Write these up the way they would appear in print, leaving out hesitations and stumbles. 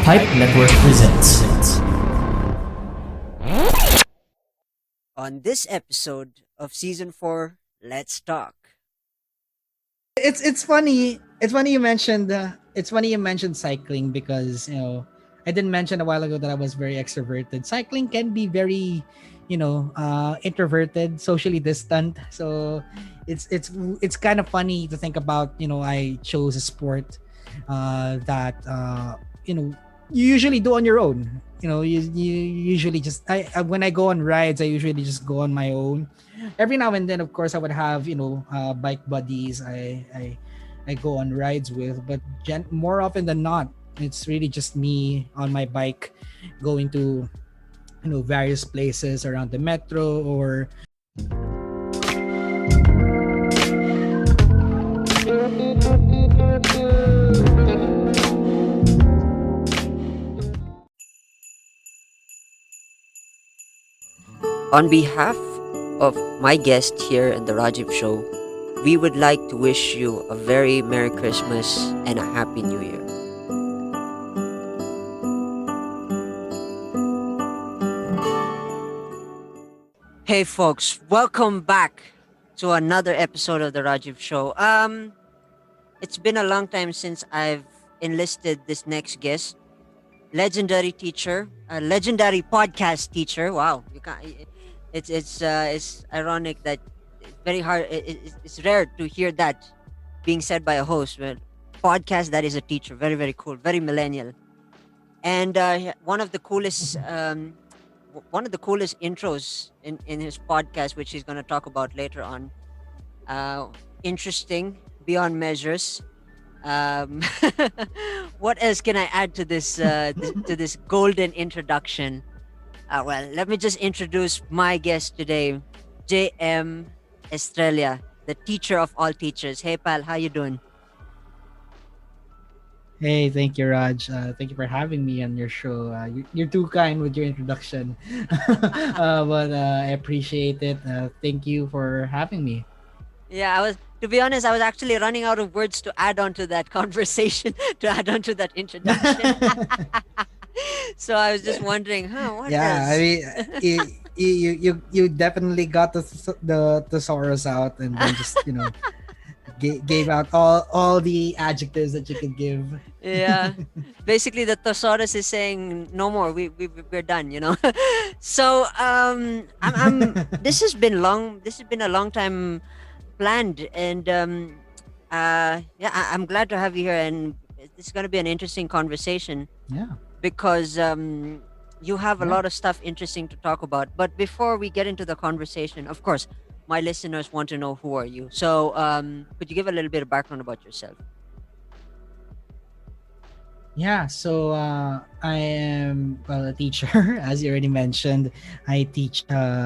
Hype Network presents. On this episode of season 4, let's talk. It's funny. It's funny you mentioned cycling because I didn't mention a while ago that I was very extroverted. Cycling can be very, introverted, socially distant. So it's kind of funny to think about. I chose a sport that you usually do on your own. You usually just when I go on rides, I usually just go on my own. Every now and then, of course, I would have bike buddies I go on rides with, but more often than not, it's really just me on my bike going to various places around the metro or On behalf of my guest here in the Rajiv Show, we would like to wish you a very Merry Christmas and a Happy New Year. Hey folks, welcome back to another episode of the Rajiv Show. It's been a long time since I've enlisted this next guest, legendary teacher, a legendary podcast teacher. Wow, you can't. It's ironic that it's very hard. It's rare to hear that being said by a host. But podcast that is a teacher, very very cool, very millennial, and one of the coolest intros in his podcast, which he's gonna talk about later on. Interesting beyond measures. Um, what else can I add to this golden introduction? Well, let me just introduce my guest today, Jay-em Estrella, the teacher of all teachers. Hey pal, how you doing? hey, thank you, Raj. Thank you for having me on your show. You're too kind with your introduction, but I appreciate it. Thank you for having me. Yeah, to be honest, I was actually running out of words to add on to that conversation, to add on to that introduction. So I was just wondering, what Yeah, I else? mean, you definitely got the thesaurus out and then just gave out all the adjectives that you could give. Yeah, basically the thesaurus is saying no more. We're done. So this has been long. This has been a long time planned, and yeah, I'm glad to have you here, and it's going to be an interesting conversation Yeah, because you have a yeah. lot of stuff interesting to talk about. But before we get into the conversation, of course, my listeners want to know who are you. So could you give a little bit of background about yourself? Yeah, so I am a teacher, as you already mentioned. I teach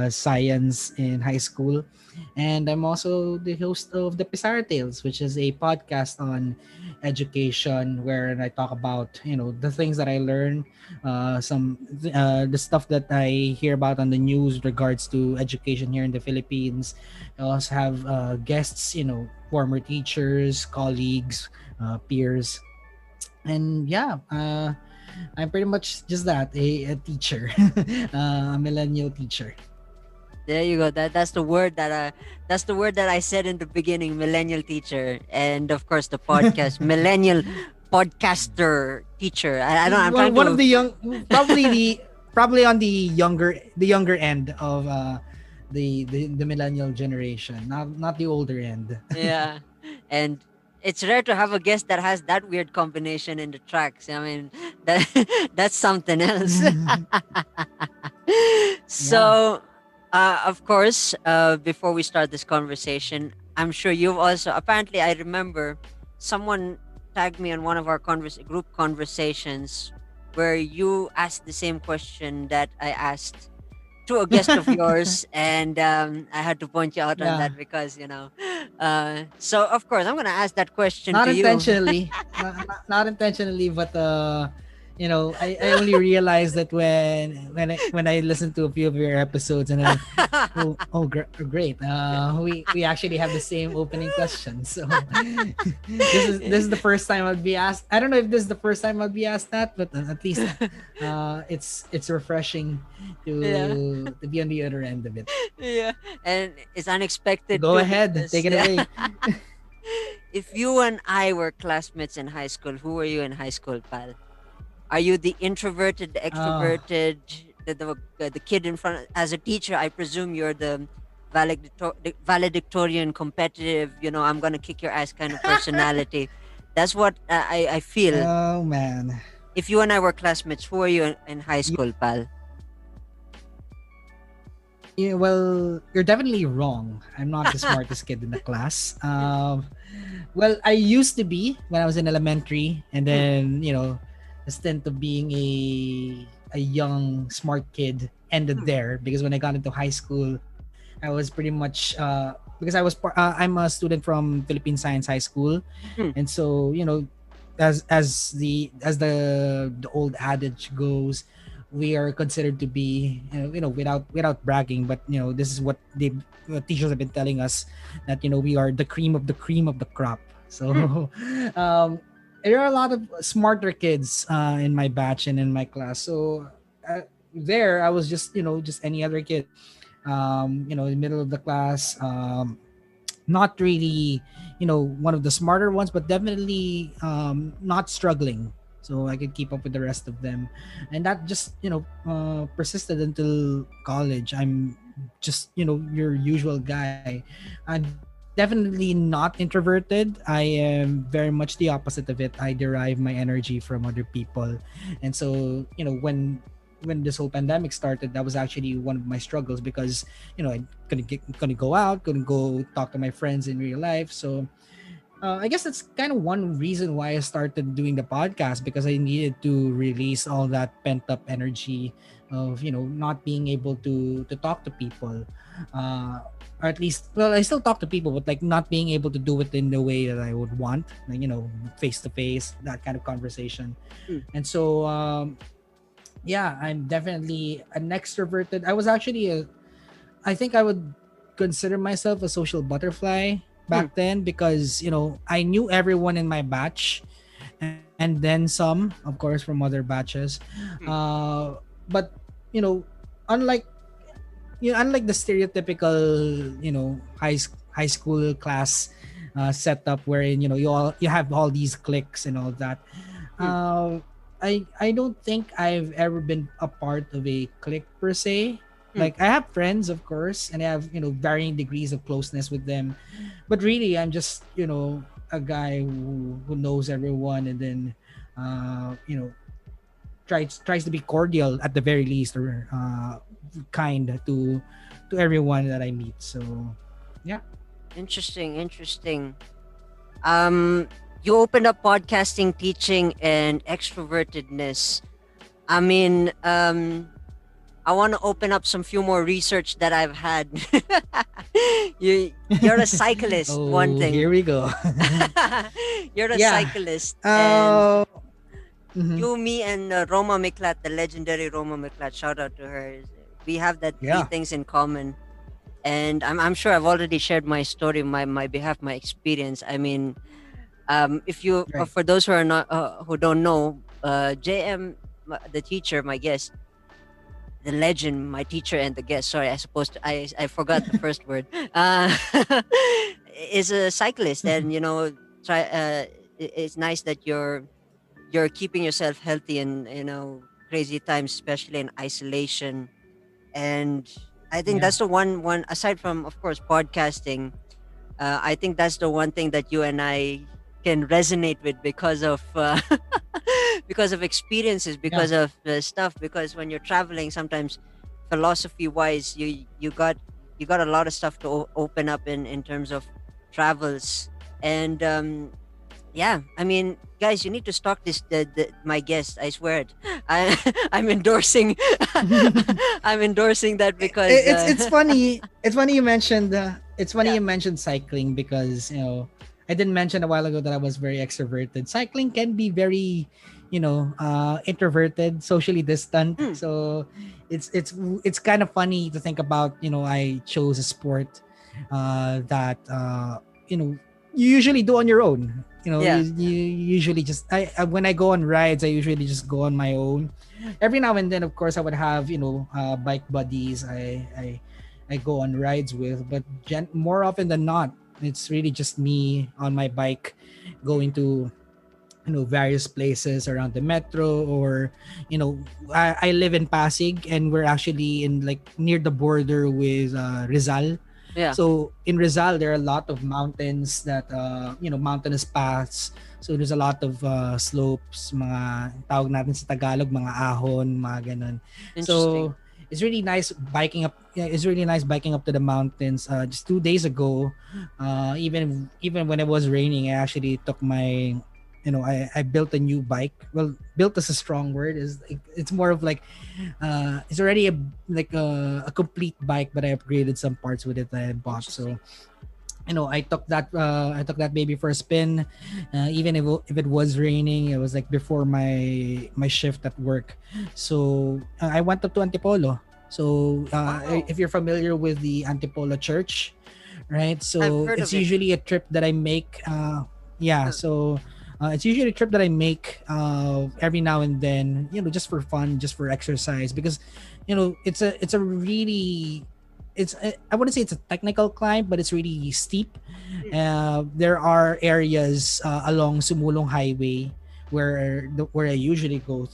science in high school, and I'm also the host of the Pisara Tales, which is a podcast on education where I talk about the things that I learn, some the stuff that I hear about on the news with regards to education here in the Philippines. I also have guests, former teachers, colleagues, peers, and yeah, I'm pretty much just that, a teacher, a millennial teacher. There you go. That's the word that I said in the beginning, millennial teacher. And of course the podcast, millennial podcaster teacher. I don't I'm trying One of to the young, probably on the younger end of the millennial generation, not the older end. yeah. And it's rare to have a guest that has that weird combination in the tracks. I mean, that that's something else. Yeah. So, of course, before we start this conversation, I'm sure you've also, apparently, I remember someone tagged me on one of our group conversations where you asked the same question that I asked to a guest of yours, and I had to point you out on Yeah, that because, so of course, I'm going to ask that question not to you. intentionally, not intentionally, but I only realized that when I listened to a few of your episodes, and then great. We actually have the same opening question. So this is the first time I'll be asked. I don't know if this is the first time I'll be asked that, but at least it's refreshing Yeah. to be on the other end of it. Yeah. And it's unexpected Go too ahead, because take it yeah. away. If you and I were classmates in high school, who were you in high school, pal? Are you the introverted, the Oh, extroverted, the kid in front? As a teacher, I presume you're the valedictorian, competitive. I'm gonna kick your ass kind of personality. That's what I feel. oh man. If you and I were classmates, who are you in high You, school, pal? well, you're definitely wrong. I'm not the smartest kid in the class. Well, I used to be when I was in elementary, and Hmm, then the stint of being a young smart kid ended hmm, there because when I got into high school, I was pretty much because I'm a student from Philippine Science High School, hmm, and so as the old adage goes, we are considered to be without bragging, but this is what the teachers have been telling us, that we are the cream of the cream of the crop. hmm. So um there are a lot of smarter kids in my batch and in my class. So there I was just any other kid, in the middle of the class, not really one of the smarter ones, but definitely not struggling, so I could keep up with the rest of them. And that just persisted until college. I'm just your usual guy. I'm definitely not introverted. I am very much the opposite of it. I derive my energy from other people. And so when this whole pandemic started, that was actually one of my struggles, because I couldn't go out, couldn't go talk to my friends in real life. So I guess that's kind of one reason why I started doing the podcast, because I needed to release all that pent up energy of not being able to talk to people, or at least, well, I still talk to people, but like not being able to do it in the way that I would want, like face to face, that kind of conversation. Hmm. And so yeah, I'm definitely an extroverted. I think I would consider myself a social butterfly Hmm. back then, because I knew everyone in my batch, and then some, of course, from other batches. Hmm. But you know, unlike unlike the stereotypical high school class setup, wherein you have all these cliques and all that. Hmm. Uh, I don't think I've ever been a part of a clique per se. Hmm. Like, I have friends, of course, and I have varying degrees of closeness with them, but really I'm just a guy who knows everyone, and then tries to be cordial at the very least, or kind to everyone that I meet. So yeah. Interesting. Interesting. Um, you opened up podcasting, teaching, and extrovertedness. I mean, I want to open up some few more research that I've had. You're a cyclist. One Oh, thing. here we go. You're a Yeah. cyclist, and uh mhm. you, me, and Roma Miklat, the legendary Roma Miklat. Shout out to her. We have that three Yeah. things in common, and I'm sure I've already shared my story, my behalf, my experience. I mean, if you Right. for those who are not who don't know, JM, the teacher, my guest, the legend, my teacher and the guest. Sorry, I supposed to, I forgot the first word. Uh, is a cyclist, and try. It's nice that you're keeping yourself healthy in crazy times, especially in isolation. And I think Yeah. that's the one aside from, of course, podcasting. I think that's the one thing that you and I can resonate with because of because of experiences, Yeah. because of stuff. Because when you're traveling, sometimes philosophy wise, you got a lot of stuff to open up in terms of travels. And yeah, I mean, guys, you need to stalk my guest. I swear it. I'm endorsing. I'm endorsing that because It's funny. It's funny you mentioned. It's funny yeah. you mentioned cycling, because I didn't mention a while ago that I was very extroverted. Cycling can be very, introverted, socially distant. Mm. So it's kind of funny to think about. I chose a sport that you know you usually do on your own. Yeah. You usually just when I go on rides, I usually just go on my own. Every now and then, of course, I would have bike buddies. I go on rides with, but more often than not, it's really just me on my bike going to various places around the metro, or I live in Pasig, and we're actually in like near the border with Rizal. Yeah. So in Rizal there are a lot of mountains that mountainous paths. So there's a lot of slopes, mga tawag natin sa Tagalog, mga ahon, mga ganun. Interesting. So it's really nice biking up. Yeah, it's really nice biking up to the mountains. Just 2 days ago, even when it was raining, I actually took my I built a new bike. Well, built is a strong word. It's more of like it's already a complete bike, but I upgraded some parts with it that I bought. So Interesting. I took that baby for a spin. Even if it was raining, it was like before my shift at work. So I went up to Antipolo. So Wow. if you're familiar with the Antipolo Church, right? I've So heard it's of it. usually a trip that I make. Yeah, Huh. so it's usually a trip that I make every now and then, just for fun, just for exercise, because it's a really I wouldn't say it's a technical climb, but it's really steep. Mm. There are areas along Sumulong Highway where I usually go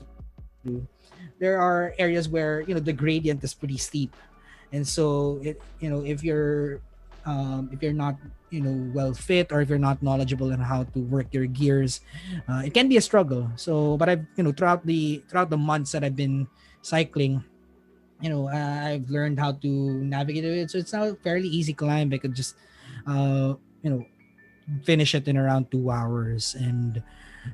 through. There are areas where the gradient is pretty steep, and so if you're not well fit, or if you're not knowledgeable on how to work your gears, it can be a struggle. So but I've throughout the months that I've been cycling, I've learned how to navigate it. So it's now a fairly easy climb. I could just uh you know finish it in around 2 hours. And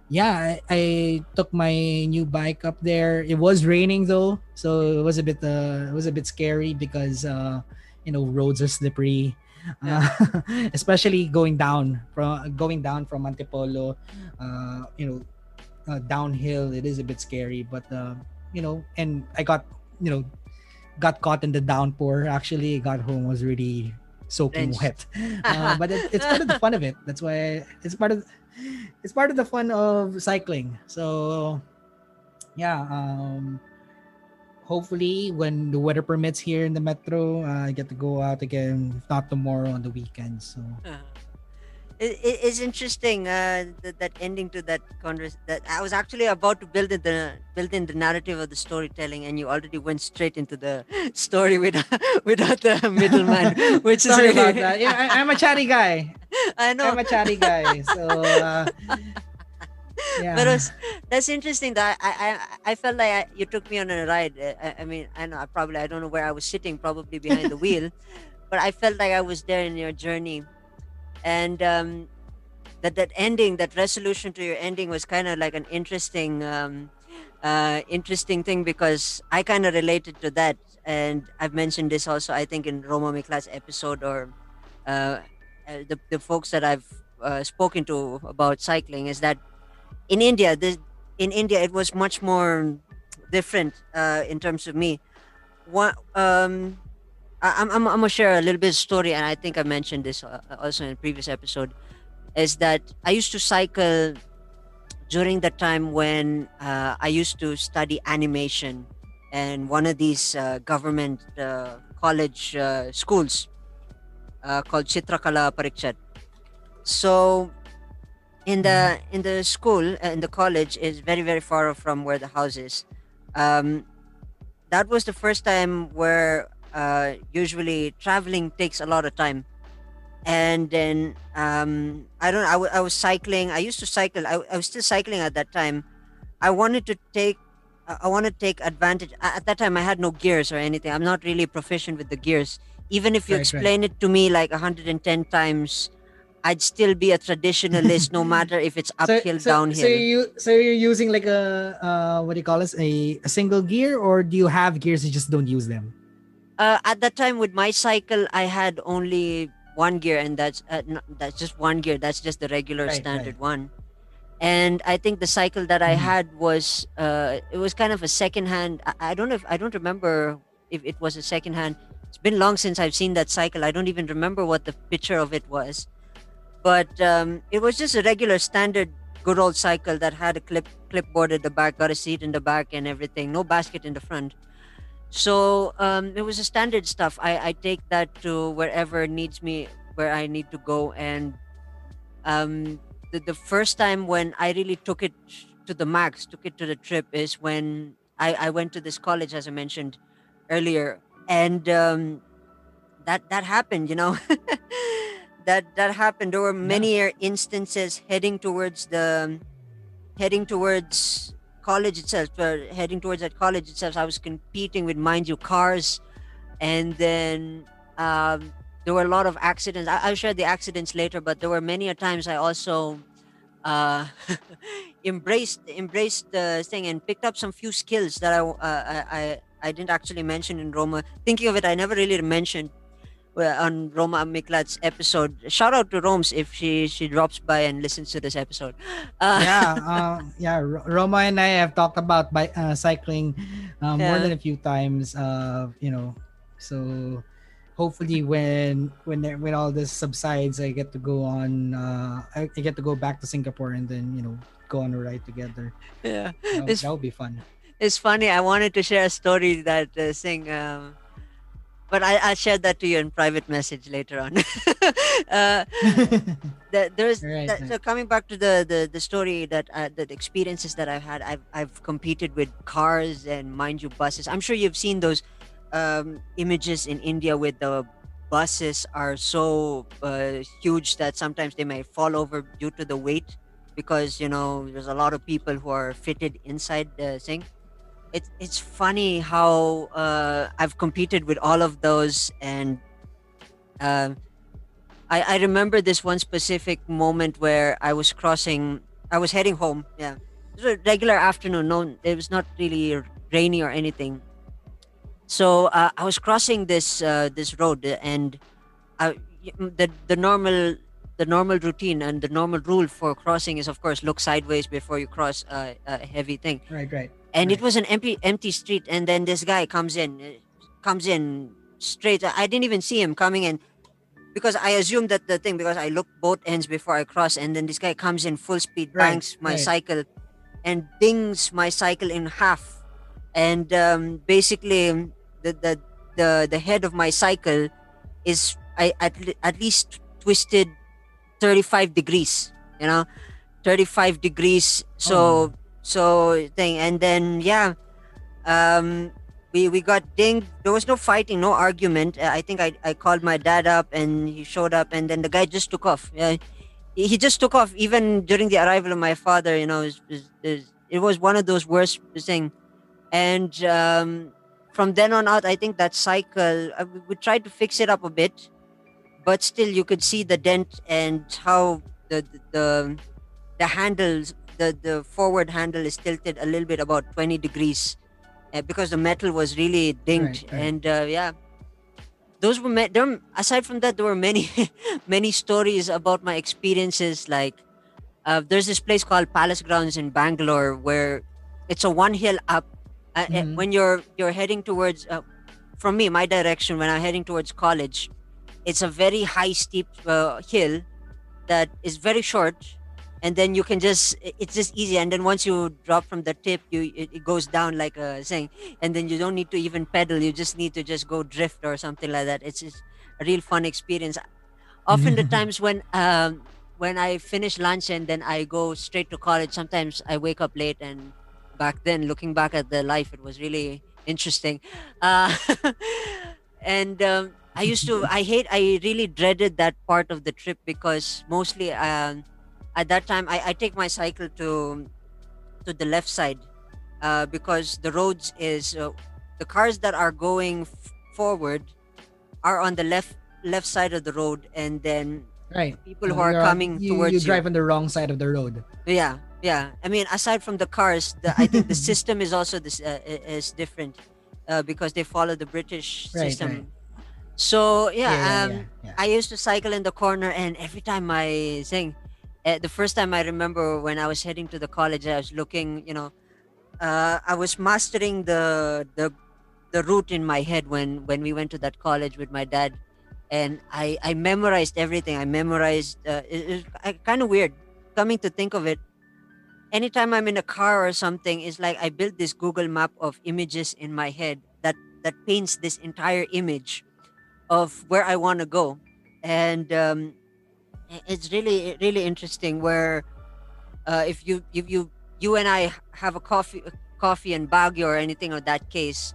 yeah, I took my new bike up there. It was raining though, so it was a bit scary because roads are slippery. Yeah. uh, Especially going down from Antipolo, uh, you know downhill. It is a bit scary, but and I got caught in the downpour. Actually, I got home, was really soaking Drenched. wet. But it's part of the fun of it. That's why it's part of the fun of cycling. So yeah, hopefully when the weather permits here in the metro, I get to go out again, if not tomorrow, on the weekend. So It's interesting that ending to that conversation. That I was actually about to build in the narrative of the storytelling, and you already went straight into the story without the middleman, which is sorry about really that. Yeah, I'm a chatty guy. I know. I'm a chatty guy. So But yeah. that's interesting. That I felt like you took me on a ride. I mean, I know I don't know where I was sitting, probably behind the wheel, but I felt like I was there in your journey. And that ending, that resolution to your ending, was kind of like an interesting thing, because I kind of related to that, and I've mentioned this also, I think, in Roma Mikla's episode, or uh, the folks that I've spoken to about cycling, is that in India, it was much more different in terms of me. One, I'm gonna share a little bit of story, and I think I mentioned this also in a previous episode. Is that I used to cycle during the time when I used to study animation, and one of these government college schools called Chitrakala Parikchat. So Mhm. in the school, in the college, is very very far from where the house is. Um, that was the first time where usually traveling takes a lot of time. And then I don't I was cycling. I used to cycle. I was still cycling at that time. I wanted to take I want to take advantage. At that time, I had no gears or anything. I'm not really proficient with the gears. Even if you Right, right. explain it to me like 110 times, I'd still be a traditionalist, no matter if it's So uphill, so so downhill. you're using like a what do you call this, a single gear, or do you have gears, you just don't use them? At that time, with my cycle, I had only one gear, and that's just one gear. That's just the regular Right, right. standard one. And I think the cycle that I Mhm. had was it was kind of a second hand. I don't know if I don't remember if it was a second hand. It's been long since I've seen that cycle. I don't even remember what the picture of it was, but it was just a regular standard good old cycle that had a clipboard at the back, got a seat in the back and everything, no basket in the front. So it was a standard stuff. I take that to wherever needs me, where I need to go. And the first time when I really took it to the max, took it to the trip, is when I went to this college, as I mentioned earlier. And that happened, that happened. There were Yeah. many instances heading towards college itself, heading towards that college itself. I was competing with, mind you, cars. And then there were a lot of accidents. I'll share the accidents later, but there were many a times I also uh, embraced the thing and picked up some few skills that I didn't actually mention in Roma. Thinking of it, I never really mentioned on Roma Miklat's episode. Shout out to Roms if she drops by and listens to this episode. Uh, Yeah, Roma and I have talked about cycling more yeah, than a few times. So hopefully when all this subsides, I get to go on. I get to go back to Singapore and then go on a ride together. yeah. That It's would be fun. it's funny. I wanted to share a story that thing. But I'll share that to you in private message later on. uh, there's Right. so coming back to the story that the experiences that I've had. I've competed with cars and, mind you, buses. I'm sure you've seen those images in India with the buses are so huge that sometimes they may fall over due to the weight, because there's a lot of people who are fitted inside the thing. It's funny how I've competed with all of those. And um I remember this one specific moment where I was heading home. Yeah, it was a regular afternoon. No, it was not really rainy or anything. So I was crossing this road, and the normal routine and the normal rule for crossing is, of course, look sideways before you cross a heavy thing. Right. And it Right. was an empty street, and then this guy comes in straight. I didn't even see him coming in, because I assumed that the thing, because I looked both ends before I crossed. And then this guy comes in full speed, Right. banks my Right. cycle, and dings my cycle in half. And basically, the head of my cycle is at least twisted 35 degrees, you know 35 degrees. Oh no. So thing. And then, yeah, um we got dinged. There was no fighting, no argument. I think I called my dad up, and he showed up, and then the guy just took off. He just took off even during the arrival of my father. It was one of those worst thing. And from then on out, I think that cycle, we tried to fix it up a bit, but still you could see the dent, and how the the handles the forward handle is tilted a little bit, about 20 degrees, because the metal was really dinged. Right. And yeah, those were aside from that, there were many many stories about my experiences. Like, there's this place called Palace Grounds in Bangalore, where it's a one hill up. Mm-hmm. When you're heading towards, from me, my direction, when I'm heading towards college, it's a very high steep hill that is very short. And then you can it's just easy. And then once you drop from the tip, it goes down like a thing. And then you don't need to even pedal, you just need to just go drift or something like that. It's just a real fun experience. Often the times when I finish lunch and then I go straight to college, sometimes I wake up late. And back then, looking back at the life, it was really interesting. uh, and I really dreaded that part of the trip, because mostly at that time I take my cycle to the left side, because the roads is the cars that are going forward are on the left side of the road. And then Right. the people who are coming You towards you, drive on the wrong side of the road. yeah, I mean, aside from the cars, I think the system is also is different, because they follow the British Right. system. Right. So Yeah. yeah, Yeah. Yeah. I used to cycle in the corner, and every time my thing, The first time I remember when I was heading to the college, I was looking, I was mastering the route in my head when we went to that college with my dad, and I memorized everything. I memorized. It kind of weird coming to think of it. Anytime I'm in a car or something, it's like I built this Google map of images in my head that paints this entire image of where I want to go, and it's really interesting where if you and I have a coffee in Baguio or anything of that case,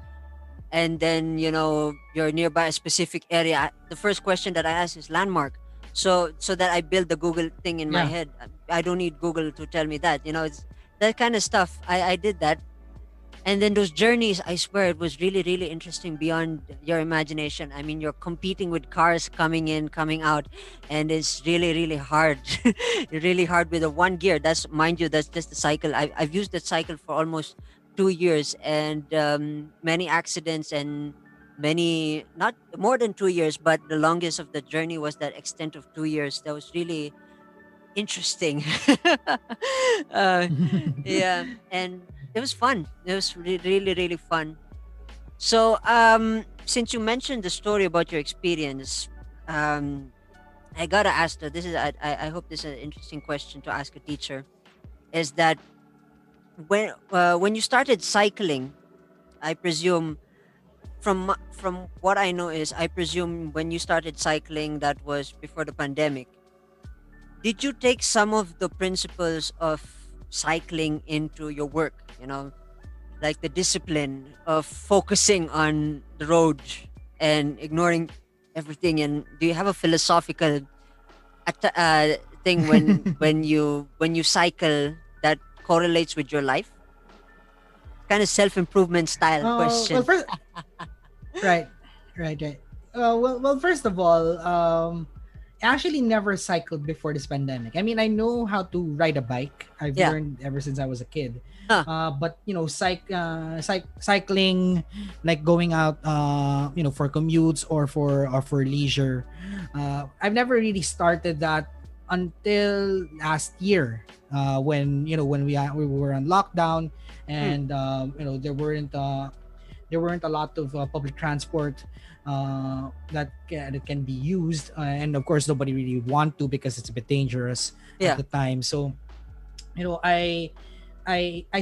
and then you're nearby a specific area, the first question that I ask is landmark, so that I build the Google thing in my Yeah. head. I don't need Google to tell me that. It's that kind of stuff. I did that, and then those journeys, I swear it was really interesting beyond your imagination. I mean, you're competing with cars coming in, coming out, and it's really hard. Really hard with a one gear. That's, mind you, that's just the cycle. I've used that cycle for almost 2 years, and many accidents, and many, not more than 2 years, but the longest of the journey was that extent of 2 years. That was really interesting. uh, yeah, and it was fun. It was really fun. So, since you mentioned the story about your experience, um, I gotta ask that. I hope this is an interesting question to ask a teacher. Is that when you started cycling? I presume from what I know is, I presume when you started cycling, that was before the pandemic. Did you take some of the principles of cycling into your work? Like the discipline of focusing on the road and ignoring everything. And do you have a philosophical thing when you cycle that correlates with your life? Kind of self improvement style Well, question. first, right, right. First of all, I actually never cycled before this pandemic. I mean, I know how to ride a bike. I've Yeah. learned ever since I was a kid. Huh. But cycling, like going out, for commutes or for leisure, I've never really started that until last year. When we were on lockdown, Mm. and there weren't a lot of public transport that can be used, and of course nobody really want to because it's a bit dangerous at Yeah. the time. So you know I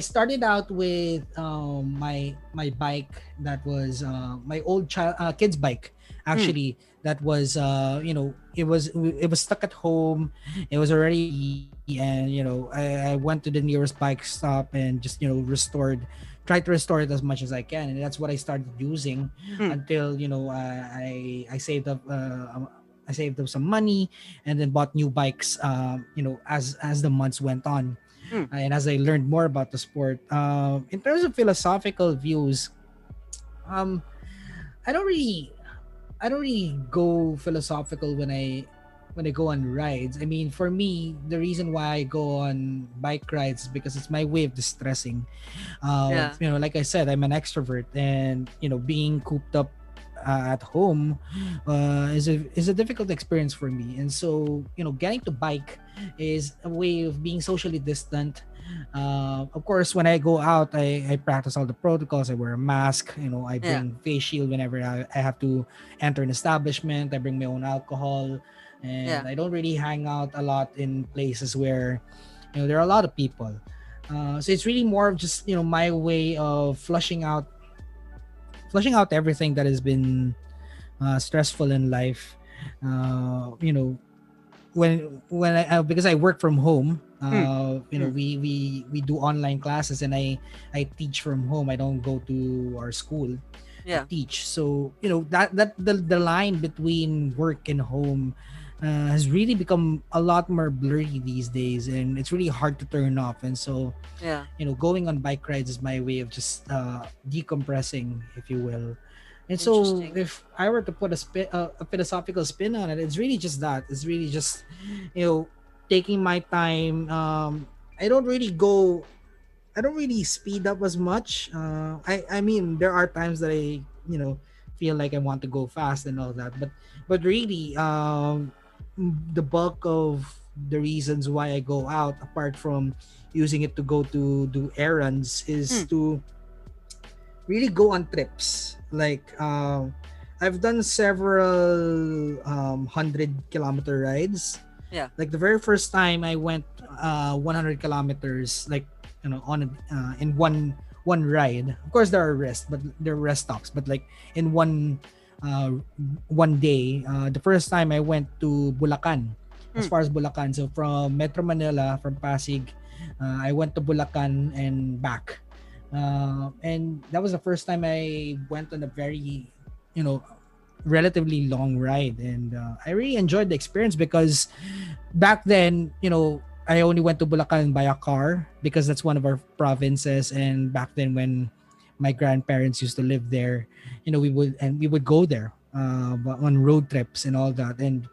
started out with my bike that was my old kid's bike, Mm. actually. That was it was stuck at home. It was already leaky, and I went to the nearest bike stop and just tried to restore it as much as I can, and that's what I started using Mm. until I saved up. I saved up some money and then bought new bikes. As the months went on, Mm. and as I learned more about the sport. In terms of philosophical views, um, I don't really, I don't really go philosophical when I go on rides. I mean, for me, the reason why I go on bike rides is because it's my way of distressing. Yeah. Like I said, I'm an extrovert, and being cooped up at home is a difficult experience for me. And so, getting to bike is a way of being socially distant. Of course, when I go out, I practice all the protocols. I wear a mask. I Yeah. bring face shield whenever I have to enter an establishment. I bring my own alcohol, and Yeah. I don't really hang out a lot in places where there are a lot of people. So it's really more of just my way of flushing out everything that has been stressful in life. When because I work from home, Mm. Mm. we do online classes, and I teach from home. I don't go to our school to Yeah. teach. So that the line between work and home has really become a lot more blurry these days, and it's really hard to turn off. And so Yeah. going on bike rides is my way of just decompressing, if you will. And so Interesting. if I were to put a philosophical spin on it, it's really just that. It's really just you know taking my time. I don't really go. I don't really speed up as much. I mean, there are times that I feel like I want to go fast and all that, but really, the bulk of the reasons why I go out, apart from using it to go to do errands, is Mm, to really go on trips. Like I've done several 100-kilometer rides. yeah. Like the very first time I went 100 kilometers, like on in one ride. Of course there are rests, but there are rest stops. But like in uh, one day, the first time I went to Bulacan, as Mm, far as Bulacan. So from Metro Manila, from Pasig, I went to Bulacan and back. And that was the first time I went on a very, you know, relatively long ride, and I really enjoyed the experience because back then, I only went to Bulacan by a car because that's one of our provinces. And back then, when my grandparents used to live there, we would go there on road trips and all that. And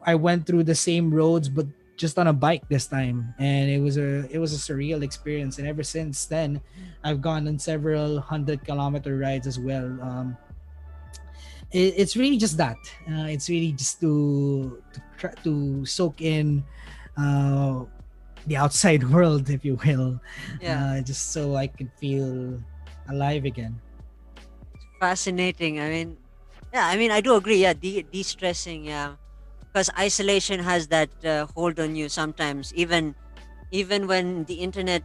I went through the same roads, but just on a bike this time, and it was a surreal experience. And ever since then, I've gone on several 100-kilometer rides as well. It's really just that. It's really just to try to soak in uh, the outside world, if you will, yeah. just so I could feel alive again. Fascinating. I mean, yeah. I mean, I do agree. Yeah, de-stressing. Yeah, because isolation has that hold on you sometimes. Even when the internet.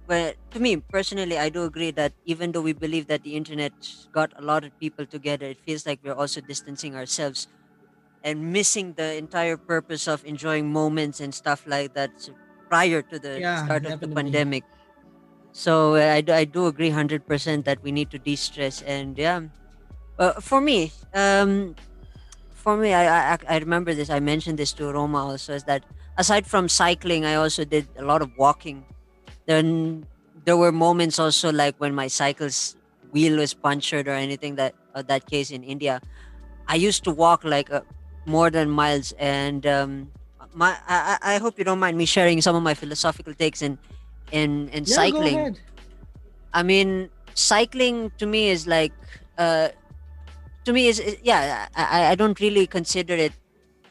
But to me personally, I do agree that even though we believe that the internet got a lot of people together, it feels like we're also distancing ourselves and missing the entire purpose of enjoying moments and stuff like that prior to the Yeah, start of the definitely. pandemic. So I do agree 100% that we need to de-stress. And yeah, for me, I remember this. I mentioned this to Roma also, is that aside from cycling, I also did a lot of walking. Then there were moments also like when my cycle's wheel was punctured or anything that case in India. I used to walk like more than miles. And I hope you don't mind me sharing some of my philosophical takes in Yeah, go cycling. ahead. I mean, cycling to me is like uh yeah, I don't really consider it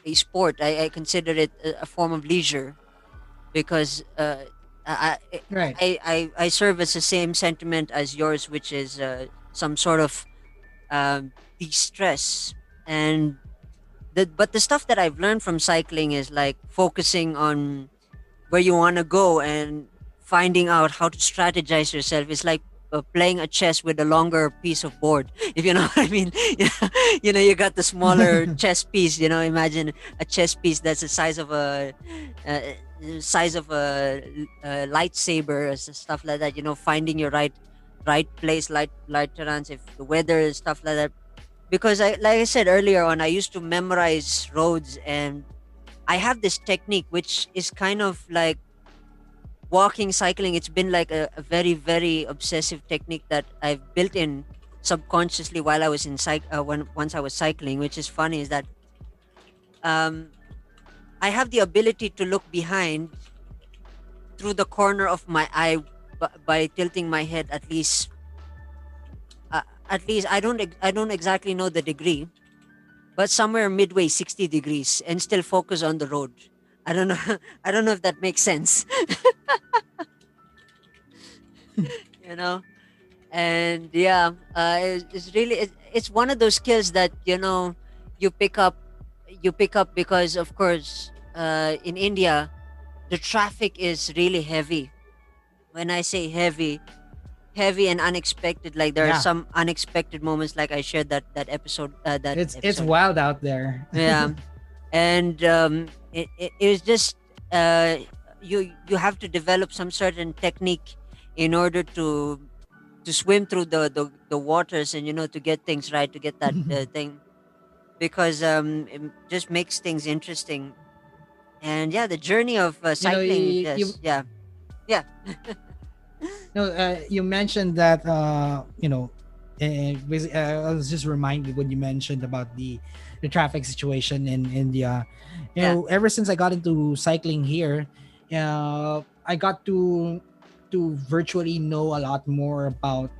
a sport. I consider it a form of leisure because I, Right. I serve as the same sentiment as yours, which is some sort of de-stress. And but the stuff that I've learned from cycling is like focusing on where you want to go and finding out how to strategize yourself. It's like playing a chess with a longer piece of board, if you know what I mean. Yeah, you got the smaller chess piece. Imagine a chess piece that's the uh, size of a lightsaber, stuff like that. Finding your right place, light terrains, if the weather is stuff like that. Because like I said earlier on, I used to memorize roads, and I have this technique which is kind of like walking, cycling. It's been like a very, very obsessive technique that I've built in subconsciously while I was in when once I was cycling. Which is funny is that um, I have the ability to look behind through the corner of my eye by tilting my head at least I don't exactly know the degree, but somewhere midway 60 degrees, and still focus on the road. I don't know. I don't know if that makes sense. you know and yeah, it's one of those skills that you pick up because, of course, in India the traffic is really heavy. When I say heavy, heavy and unexpected, like there are Yeah. some unexpected moments, like I shared that episode, It's wild out there. yeah. And it's just uh you have to develop some certain technique in order to swim through the waters, and to get things right, to get that thing, because it just makes things interesting. And yeah, the journey of you know, cycling, you, you yes, yeah, yeah. No, you mentioned that I was just reminded when you mentioned about the traffic situation in India. Yeah. Ever since I got into cycling here, I got to virtually know a lot more about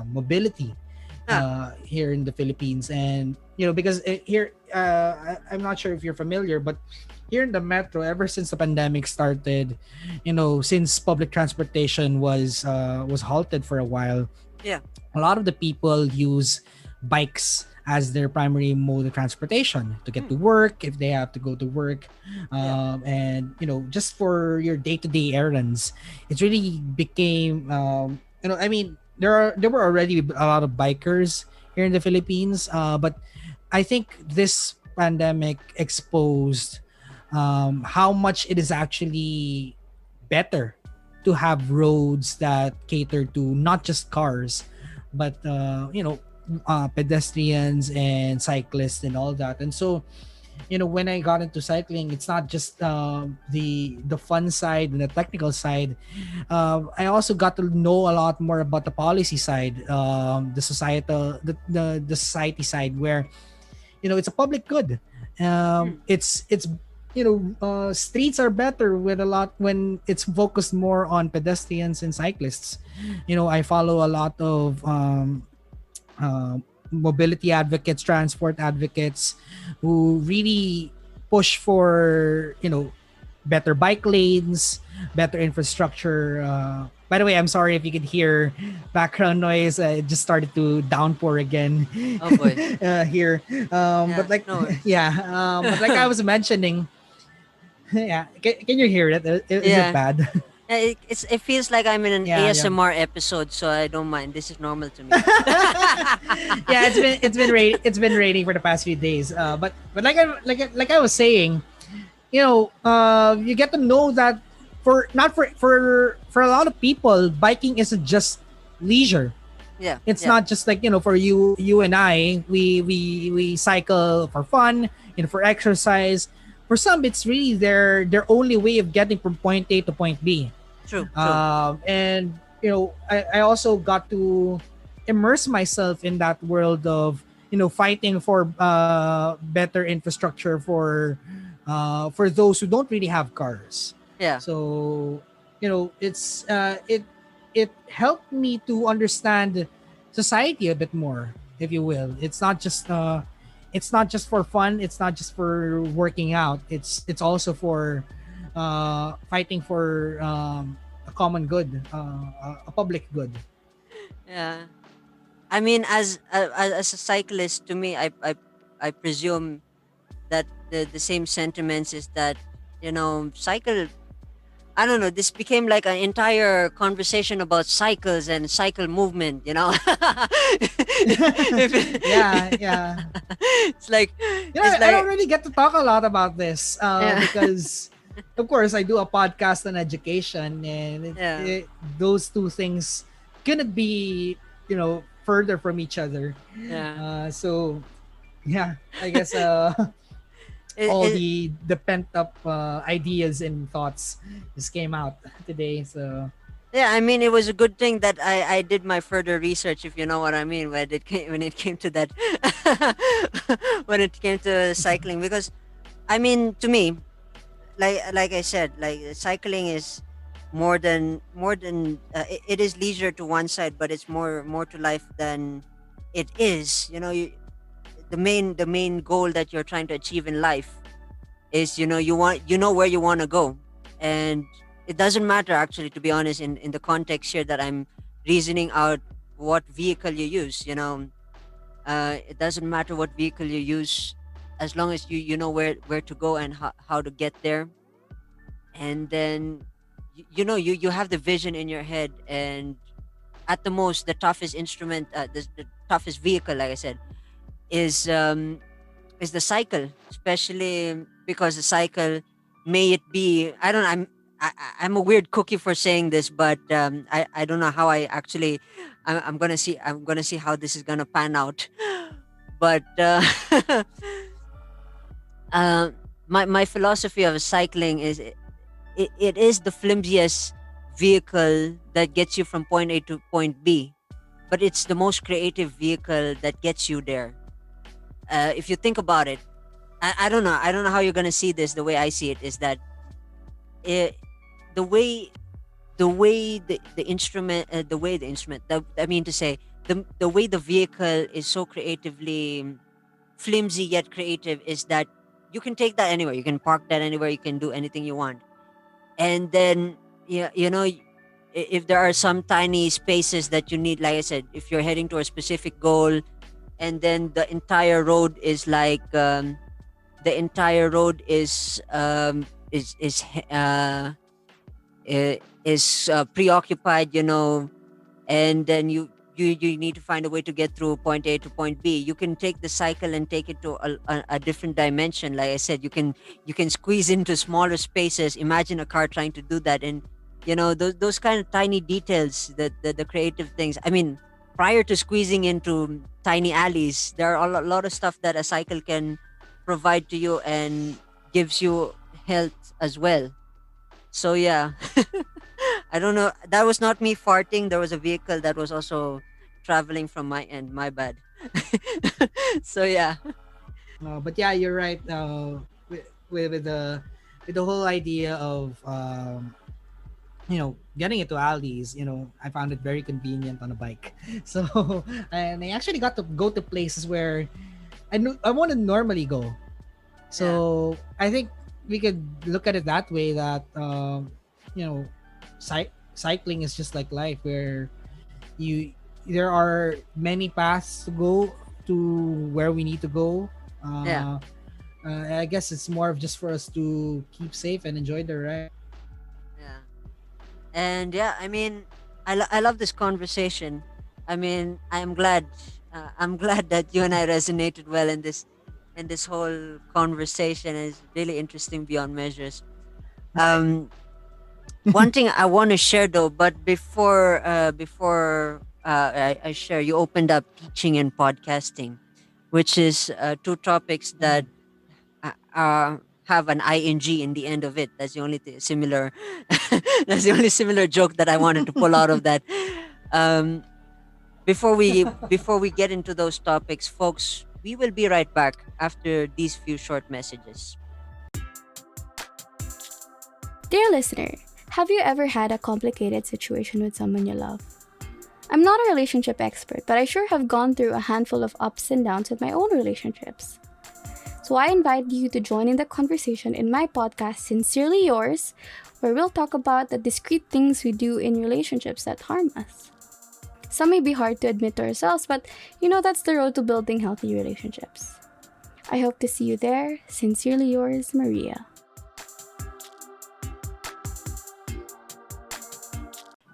mobility Ah, here in the Philippines. And because here, I'm not sure if you're familiar, but here in the metro, ever since the pandemic started, you know, since public transportation was halted for a while, Yeah. a lot of the people use bikes as their primary mode of transportation to get Hmm. to work if they have to go to work, Yeah. and you know, just for your day-to-day errands. It really became, you know, I mean, there were already a lot of bikers here in the Philippines, but I think this pandemic exposed how much it is actually better to have roads that cater to not just cars, but you know, pedestrians and cyclists and all that. And so, you know, when I got into cycling, it's not just the fun side and the technical side. I also got to know a lot more about the policy side, the societal, the society side, where you know, it's a public good. Hmm. It's you know, streets are better with a lot when it's focused more on pedestrians and cyclists. You know, I follow a lot of uh, mobility advocates, transport advocates, who really push for, you know, better bike lanes, better infrastructure. By the way, I'm sorry if you could hear background noise. It just started to downpour again Oh boy. here. Yeah. But like, No worries. yeah. But like I was mentioning, yeah. Can you hear it? Is it Yeah. bad? It feels like I'm in an Yeah, yeah. ASMR episode, so I don't mind. This is normal to me. Yeah, it's been raining for the past few days. But like I was saying, you know, you get to know that for not for a lot of people, biking isn't just leisure. Yeah. It's Yeah. not just like, you know, for you and I, we cycle for fun, you know, for exercise. For some, it's really their only way of getting from point A to point B. True. True. And you know, I also got to immerse myself in that world of, you know, fighting for better infrastructure for those who don't really have cars. Yeah. So you know, it helped me to understand society a bit more, if you will. It's not just for fun, it's not just for working out, it's also for fighting for a common good, a public good. Yeah. I mean, as a cyclist, to me, I presume that the same sentiments is that, cycle. I don't know. This became like an entire conversation about cycles and cycle movement. Yeah, yeah. It's like You know, it's I don't like really get to talk a lot about this yeah, because, of course, I do a podcast on education, and yeah, those two things couldn't be, you know, further from each other. yeah. So, yeah, I guess It, all it, the pent up ideas and thoughts just came out today. So, yeah, I mean, it was a good thing that I did my further research, if you know what I mean, when it came to that, when it came to cycling, because I mean, to me, like I said, like cycling is more than it is leisure to one side, but it's more to life than it is. The main goal that you're trying to achieve in life is, you know where you want to go, and it doesn't matter, actually, to be honest, in the context here that I'm reasoning out what vehicle you use. It doesn't matter what vehicle you use, as long as you know where to go and how to get there. And then you have the vision in your head, and at the most, the toughest instrument, the toughest vehicle, like I said, is the cycle, especially because the cycle, may it be, I don't I'm a weird cookie for saying this, but I don't know how I actually, I'm gonna see how this is gonna pan out. But uh, my philosophy of cycling is, it is the flimsiest vehicle that gets you from point A to point B, but it's the most creative vehicle that gets you there. If you think about it, I don't know how you're gonna see this. The way I see it is that, it, the way the instrument, I mean to say, the way the vehicle is so creatively flimsy yet creative, is that you can take that anywhere. You can park that anywhere. You can do anything you want. And then, yeah, if there are some tiny spaces that you need, like I said, if you're heading to a specific goal, and then the entire road is like the entire road is preoccupied, and then you need to find a way to get through point A to point B. You can take the cycle and take it to a different dimension. Like I said, you can squeeze into smaller spaces. Imagine a car trying to do that, and those kind of tiny details, the creative things. I mean, prior to squeezing into tiny alleys, there are a lot of stuff that a cycle can provide to you and gives you health as well. So yeah, I don't know. That was not me farting. There was a vehicle that was also traveling from my end. My bad. So yeah, But yeah, you're right. With the whole idea of getting into alleys, I found it very convenient on a bike. So and I actually got to go to places where I want to normally go. yeah, So I think we could look at it that way, that you know cycling is just like life, where you there are many paths to go to where we need to go. yeah, I guess it's more of just for us to keep safe and enjoy the ride. yeah. And yeah, I mean, I love this conversation. I mean, I'm glad. I'm glad that you and I resonated well in this whole conversation. It's really interesting beyond measures. Right. One thing I want to share though, but before I share, you opened up teaching and podcasting, which is two topics that Mm. have an ing in the end of it. That's the only similar. That's the only similar joke that I wanted to pull out of that. Um, before we get into those topics, folks, we will be right back after these few short messages. Dear listener, have you ever had a complicated situation with someone you love? I'm not a relationship expert, but I sure have gone through a handful of ups and downs with my own relationships. So I invite you to join in the conversation in my podcast, Sincerely Yours, where we'll talk about the discreet things we do in relationships that harm us. Some may be hard to admit to ourselves, but that's the road to building healthy relationships. I hope to see you there. Sincerely yours, Maria.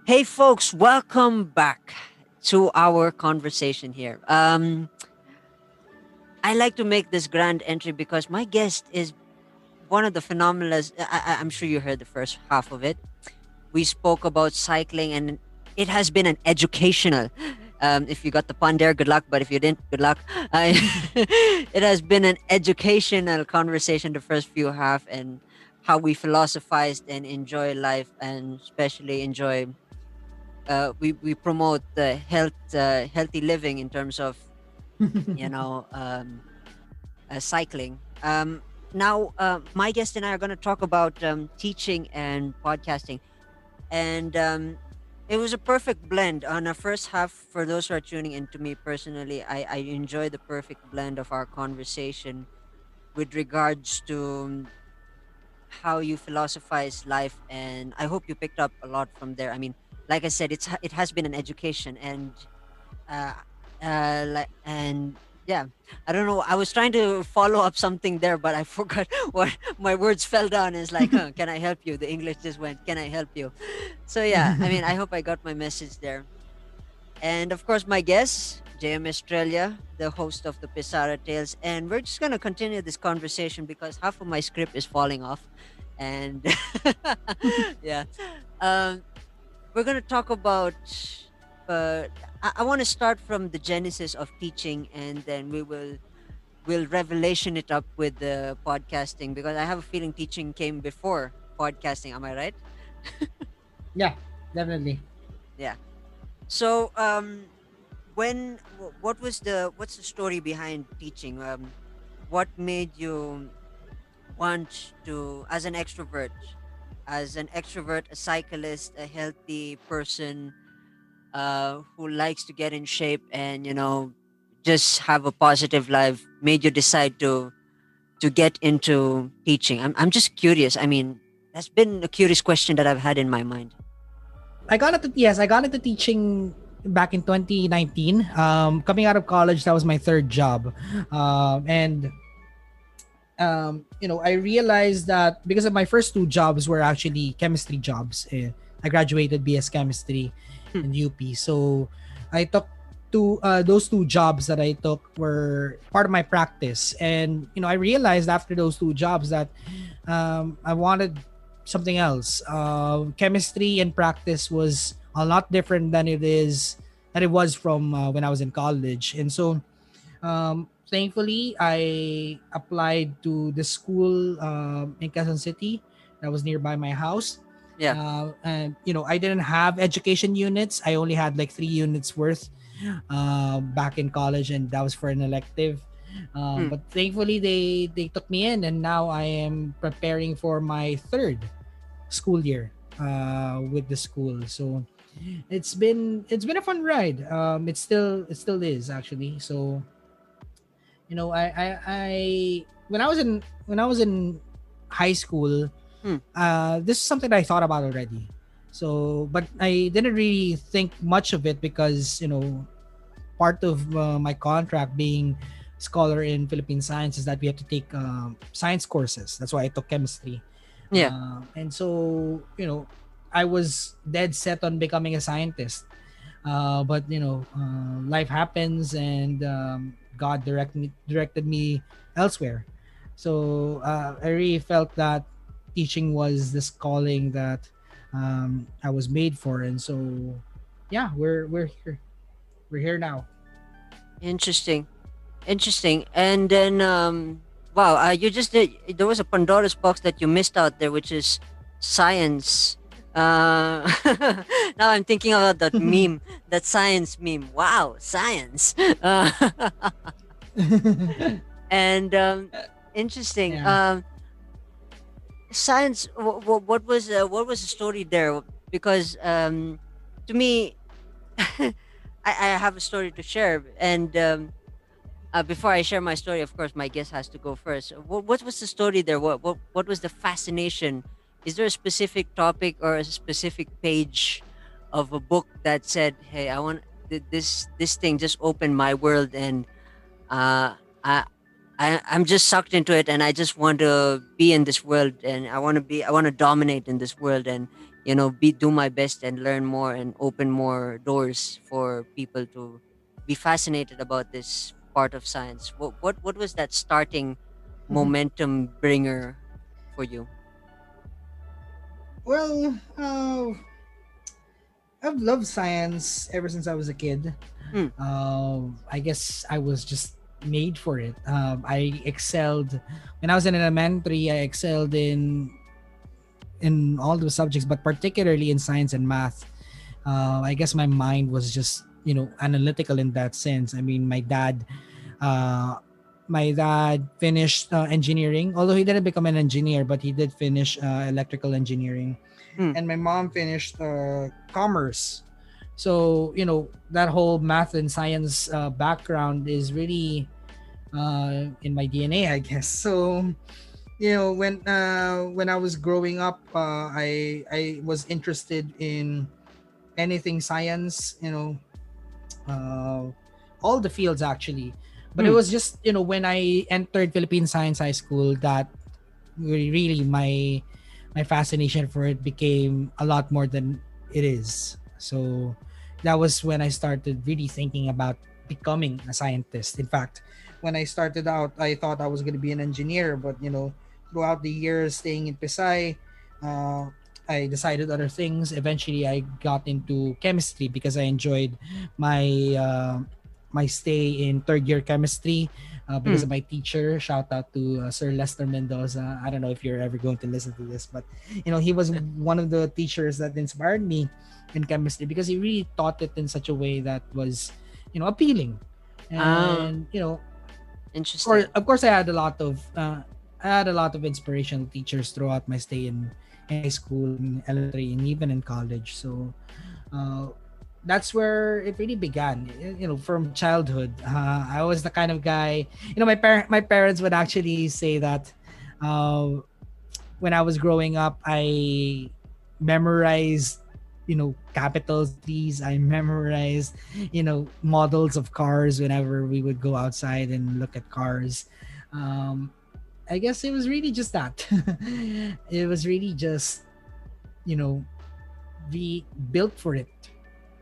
Hey, folks, welcome back to our conversation here. I like to make this grand entry because my guest is one of the phenomenal. I'm sure you heard the first half of it. We spoke about cycling, and it has been an educational. If you got the pun there, good luck. But if you didn't, good luck. It has been an educational conversation the first few half, and how we philosophized and enjoy life, and especially enjoy. We promote the healthy living in terms of you know um, cycling. Now, my guest and I are going to talk about teaching and podcasting, and it was a perfect blend on the first half. For those who are tuning in, to me personally, I enjoy the perfect blend of our conversation with regards to how you philosophize life, and I hope you picked up a lot from there. I mean, like I said, it has been an education, and uh, and yeah, I don't know. I was trying to follow up something there, but I forgot what my words fell down. Is like, huh, can I help you? The English just went, can I help you? So yeah, I mean, I hope I got my message there. And of course, my guest, Jay-em Estrella, the host of the Pisara Tales, and we're just gonna continue this conversation because half of my script is falling off, and yeah, um, we're gonna talk about. Uh, I want to start from the genesis of teaching, and then we'll revelation it up with the podcasting, because I have a feeling teaching came before podcasting. Am I right? Yeah, definitely. Yeah. So what's the story behind teaching? What made you want to, as an extrovert, a cyclist, a healthy person, who likes to get in shape and just have a positive life, made you decide to to get into teaching? I'm just curious. I mean, that's been a curious question that I've had in my mind. I got into teaching back in 2019. Coming out of college, that was my third job. And I realized that because of my first two jobs were actually chemistry jobs. I graduated BS chemistry Hmm. in UP. So I took those two jobs that I took were part of my practice. And I realized after those two jobs that I wanted something else. Chemistry and practice was a lot different than it was from when I was in college. And so thankfully, I applied to the school in Quezon City that was nearby my house. Yeah. And I didn't have education units. I only had like 3 units worth back in college, and that was for an elective. Hmm. But thankfully, they took me in, and now I am preparing for my third school year with the school. So it's been a fun ride. It still is actually. So I when I was in high school, Hmm. this is something that I thought about already. So, but I didn't really think much of it because part of my contract being scholar in Philippine science is that we have to take science courses. That's why I took chemistry, Yeah. and so I was dead set on becoming a scientist. But life happens, and God directed me elsewhere. So I really felt that teaching was this calling that I was made for, and so yeah, we're here. We're here now. Interesting. Interesting. And then, wow, you just did. There was a Pandora's box that you missed out there, which is science. Now I'm thinking about that meme, that science meme. Wow, science. And interesting. Yeah. Science. What was the story there? Because to me, I have a story to share, and before I share my story, of course, my guest has to go first. What was the story there? What was the fascination? Is there a specific topic or a specific page of a book that said, "Hey, I want this thing just opened my world, and uh, I." I'm just sucked into it, and I just want to be in this world, and I want to dominate in this world, and do my best and learn more and open more doors for people to be fascinated about this part of science. What was that starting momentum bringer for you? Well, I've loved science ever since I was a kid. Hmm. I guess I was just made for it. I excelled when I was in elementary. I excelled in all the subjects, but particularly in science and math. I guess my mind was just analytical in that sense. I mean, uh, my dad finished engineering, although he didn't become an engineer, but he did finish electrical engineering, Hmm. and my mom finished commerce. So that whole math and science background is really in my DNA, I guess. So when I was growing up, I was interested in anything science, uh, all the fields actually. But it Hmm. was just when I entered Philippine Science High School that really my fascination for it became a lot more than it is. So that was when I started really thinking about becoming a scientist. In fact, when I started out, I thought I was going to be an engineer, but throughout the years staying in Pisay, uh, I decided other things. Eventually, I got into chemistry because I enjoyed my uh, my stay in third year chemistry because Hmm. of my teacher. Shout out to Sir Lester Mendoza. I don't know if you're ever going to listen to this, but he was one of the teachers that inspired me in chemistry because he really taught it in such a way that was appealing. Ah, And interesting. of course, I had a lot of inspirational teachers throughout my stay in high school, in elementary, and even in college. So uh, that's where it really began. From childhood. I was the kind of guy. My parents would actually say that uh, when I was growing up, I memorized capital cities. I memorized models of cars whenever we would go outside and look at cars. Um, I guess it was really just that. It was really just you know be built for it.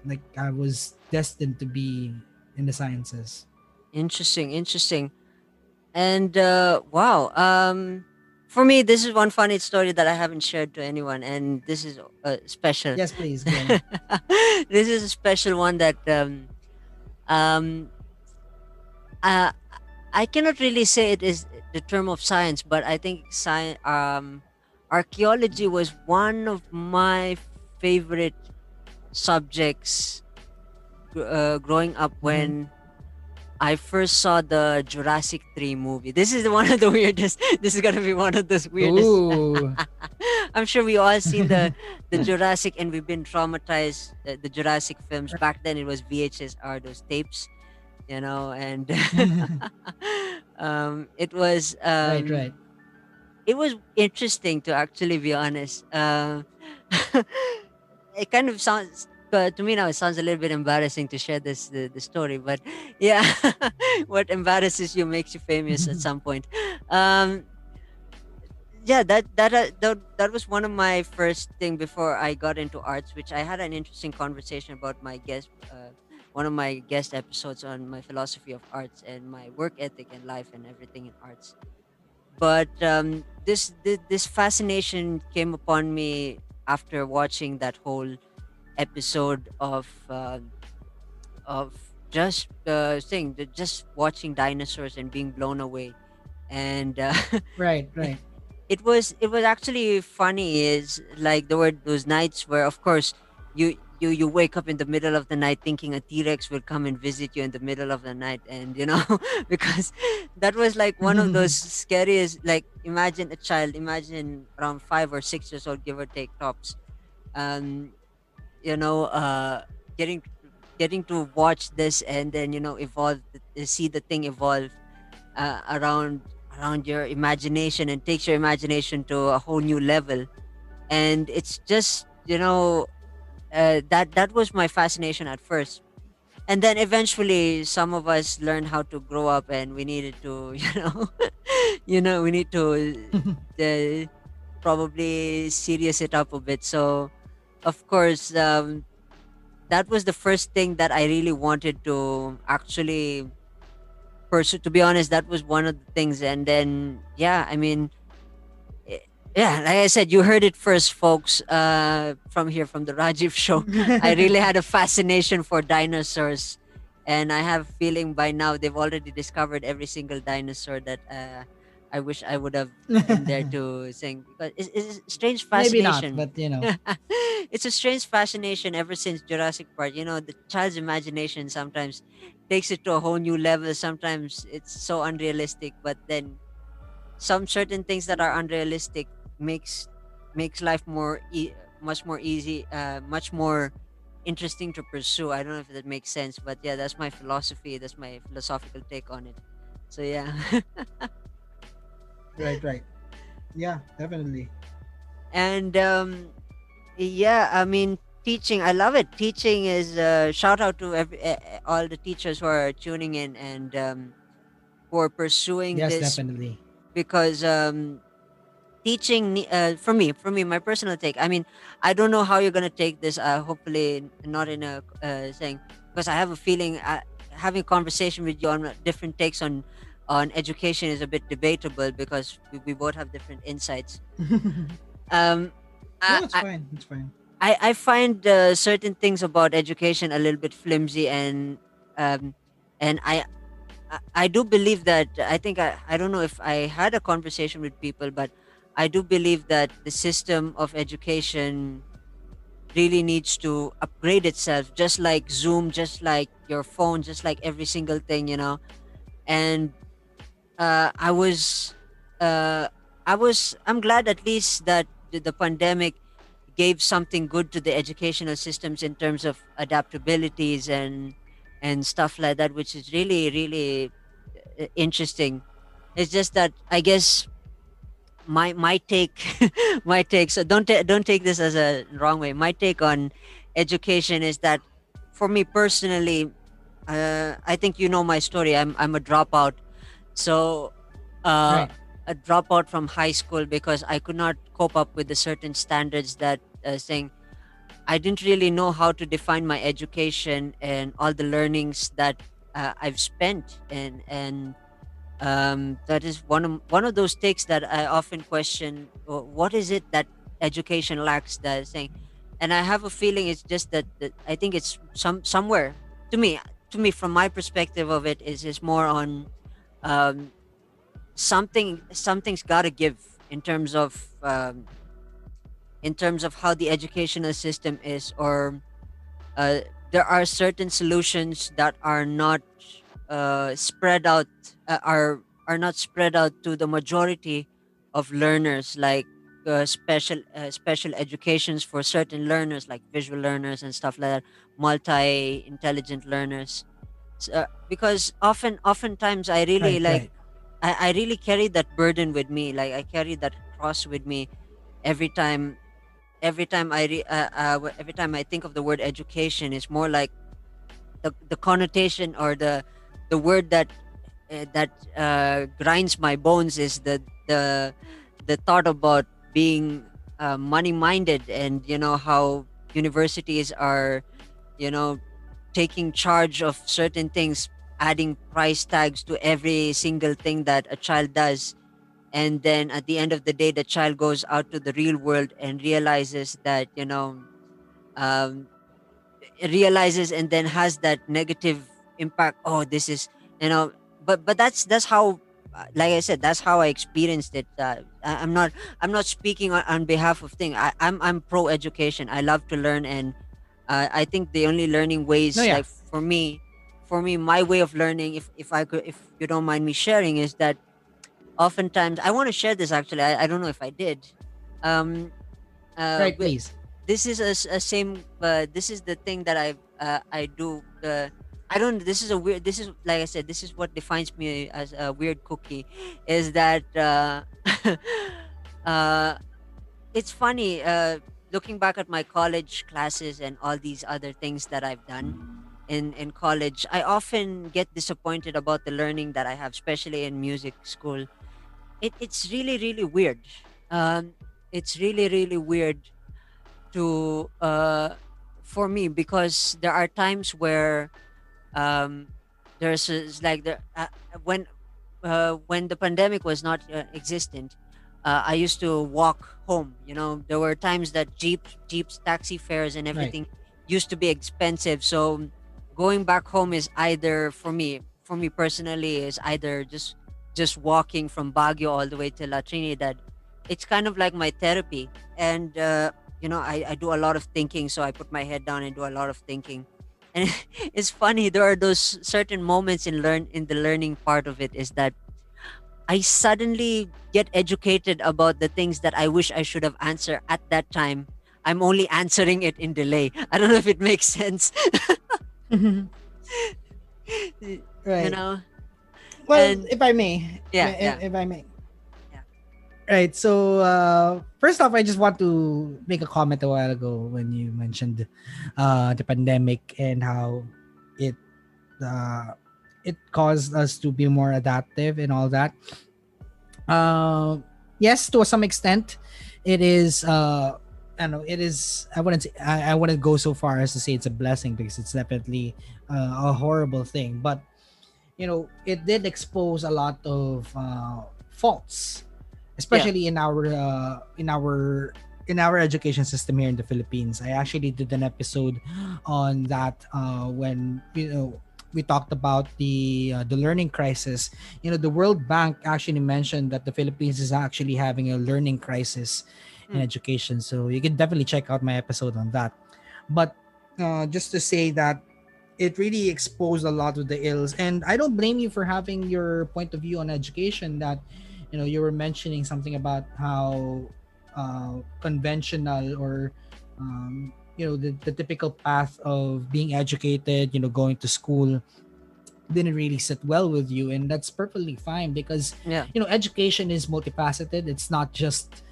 Like I was destined to be in the sciences. Interesting, interesting. And wow, for me, this is one funny story that I haven't shared to anyone, and this is special. Yes, please go on. This is a special one that um, uh, I cannot really say it is the term of science, but I think archaeology was one of my favorite subjects growing up Mm-hmm. when I first saw the Jurassic 3 movie. This is one of the weirdest. This is gonna be one of those weirdest. Ooh. I'm sure we all seen the Jurassic and we've been traumatized. The Jurassic films back then it was VHS are those tapes, and Right, right. it was interesting to actually be honest. It kind of sounds but to me now it sounds a little bit embarrassing to share the story, but yeah. What embarrasses you makes you famous at some point. um yeah, that was one of my first thing before I got into arts, which I had an interesting conversation about my guest one of my guest episodes on my philosophy of arts and my work ethic and life and everything in arts. But this fascination came upon me after watching that whole episode of just just watching dinosaurs and being blown away. And Right, right. it was actually funny. Is like there were those nights where, of course, you wake up in the middle of the night thinking a T-Rex will come and visit you in the middle of the night, and because that was like one of those scariest. Like imagine a child, imagine around 5 or 6 years old, give or take tops. Um, you know, getting getting to watch this and then evolve, see the thing evolve around your imagination and takes your imagination to a whole new level. And it's just that was my fascination at first. And then eventually some of us learned how to grow up and we needed to we need to uh, probably serious it up a bit. So of course, that was the first thing that I really wanted to actually pursue. To be honest, that was one of the things. And then, yeah, I mean, eh, yeah, like I said, you heard it first, folks, from here, from the Rajiv show. I really had a fascination for dinosaurs. And I have a feeling by now they've already discovered every single dinosaur that I wish I would have been there to sing, because it's a strange Maybe not, fascination. but It's a strange fascination ever since Jurassic Park. The child's imagination sometimes takes it to a whole new level. Sometimes it's so unrealistic, but then some certain things that are unrealistic makes life much more easy, much more interesting to pursue. I don't know if that makes sense, but yeah, that's my philosophy. That's my philosophical take on it. So yeah. right, right. Yeah, definitely. And yeah, I mean, teaching, I love it. Teaching is shout out to all the teachers who are tuning in and who are pursuing Yes, this, definitely. because teaching for me my personal take. I mean, I don't know how you're going to take this, hopefully not in a saying, because I have a feeling having a conversation with you on different takes on education is a bit debatable, because we both have different insights. um No, I, it's I, fine. It's fine. I find certain things about education a little bit flimsy, um, and I do believe that I think I don't know if I had a conversation with people, but I do believe that the system of education really needs to upgrade itself, just like Zoom, just like your phone, just like every single thing. And uh, I was uh, I'm glad at least that the pandemic gave something good to the educational systems in terms of adaptabilities and stuff like that, which is really really interesting. It's just that I guess my take my take, so don't take this as a wrong way. My take on education is that for me personally, I think you know my story. I'm a dropout. So uh, Right. a dropout from high school because I could not cope up with the certain standards that saying I didn't really know how to define my education and all the learnings that I've spent, and that is one of those takes that I often question. What is it that education lacks? That saying, and I have a feeling it's just that I think it's somewhere to me from my perspective of it is more on um, something's got to give in terms of how the educational system is, or uh, there are certain solutions that are not spread out are not spread out to the majority of learners, like special educations for certain learners like visual learners and stuff like that, multi intelligent learners. Because oftentimes I really Right. like Right. I really carry that burden with me, like I carry that cross with me every time every time I think of the word education. It's more like the connotation, or the word that grinds my bones is the thought about being money minded, and how universities are you know taking charge of certain things, adding price tags to every single thing that a child does, and then at the end of the day the child goes out to the real world and realizes that um, realizes and then has that negative impact. Oh, this is you know but that's how, like I said, that's how I experienced it. I'm not speaking on behalf of thing. I'm pro education. I love to learn, and I think the only learning No, ways, yeah. like for me my way of learning, if you don't mind me sharing, is that oftentimes I want to share this. Actually, I don't know if I did. um Right, uh please. this is a same this is the thing that I do. I don't This is a weird, this is, like I said, this is what defines me as a weird cookie, is that uh it's funny, looking back at my college classes and all these other things that I've done in college. I often get disappointed about the learning that I have, especially in music school. It's really really weird. um it's really really weird to for me, because there are times where um it's like when the pandemic was not existent. I used to walk home. There were times that jeeps, taxi fares and Right. everything used to be expensive. So going back home is either, for me personally, is either just walking from Baguio all the way to La Trinidad. It's kind of like my therapy. And I do a lot of thinking, so I put my head down and do a lot of thinking. And it's funny, there are those certain moments in the learning part of it, is that I suddenly get educated about the things that I wish I should have answered at that time. I'm only answering it in delay. I don't know if it makes sense. you Right. know Well, and if I may, yeah, yeah, if I may. yeah. Right. So, first off, I just want to make a comment a while ago when you mentioned the pandemic and how it uh, it caused us to be more adaptive and all that. Uh, yes, to some extent, it is. I don't know. It is. I wouldn't. Say, I wouldn't go so far as to say it's a blessing, because it's definitely a horrible thing. But it did expose a lot of faults, Yeah. especially in our education system here in the Philippines. I actually did an episode on that when we talked about the learning crisis. The World Bank actually mentioned that the Philippines is actually having a learning crisis in Mm, education. So you can definitely check out my episode on that. But just to say that it really exposed a lot of the ills, and I don't blame you for having your point of view on education. That you were mentioning something about how conventional or The typical path of being educated, going to school didn't really sit well with you, and that's perfectly fine because Yeah. education is multifaceted. It's not just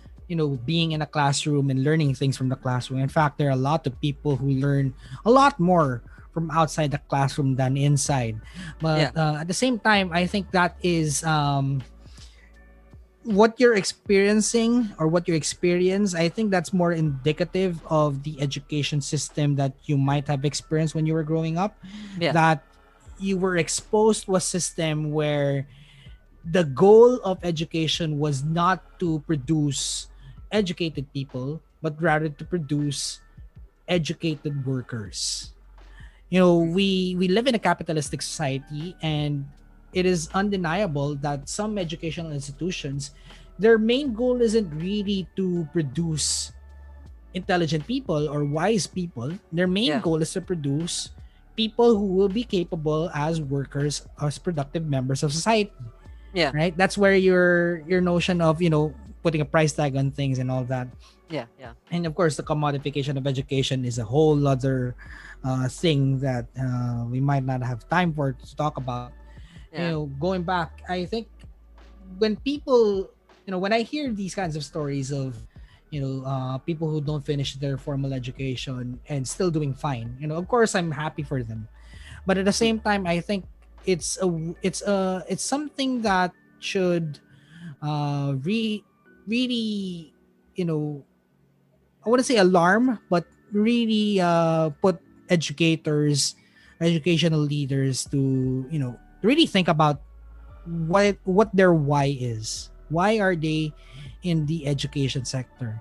being in a classroom and learning things from the classroom. In fact, there are a lot of people who learn a lot more from outside the classroom than inside. Yeah. But at the same time, I think that is what you're experiencing or what you experience. I think that's more indicative of the education system that you might have experienced when you were growing up, Yeah. that you were exposed to a system where the goal of education was not to produce educated people, but rather to produce educated workers. We live in a capitalistic society, and it is undeniable that some educational institutions, their main goal isn't really to produce intelligent people or wise people. Their main Yeah. goal is to produce people who will be capable as workers, as productive members of society, Yeah. right? That's where your notion of putting a price tag on things and all that. Yeah. Yeah. And of course, the commodification of education is a whole other thing that we might not have time for to talk about. Yeah. Going back, I think when people, when I hear these kinds of stories of people who don't finish their formal education and still doing fine, of course I'm happy for them. But at the Mm. same time, I think it's something that should really, you know I wouldn't say alarm, but really put educators, educational leaders to really think about what their why is. Why are they in the education sector?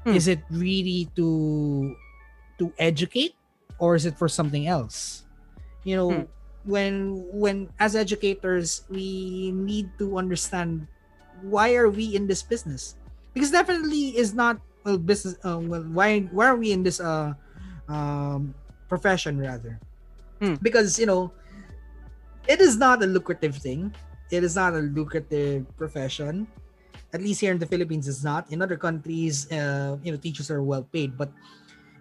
Hmm. Is it really to educate, or is it for something else? You know, Hmm. when as educators, we need to understand why are we in this business, because definitely is not business. Why are we in this um profession rather? Hmm. Because it is not a lucrative thing. It is not a lucrative profession. At least here in the Philippines, it's not. In other countries, teachers are well paid, but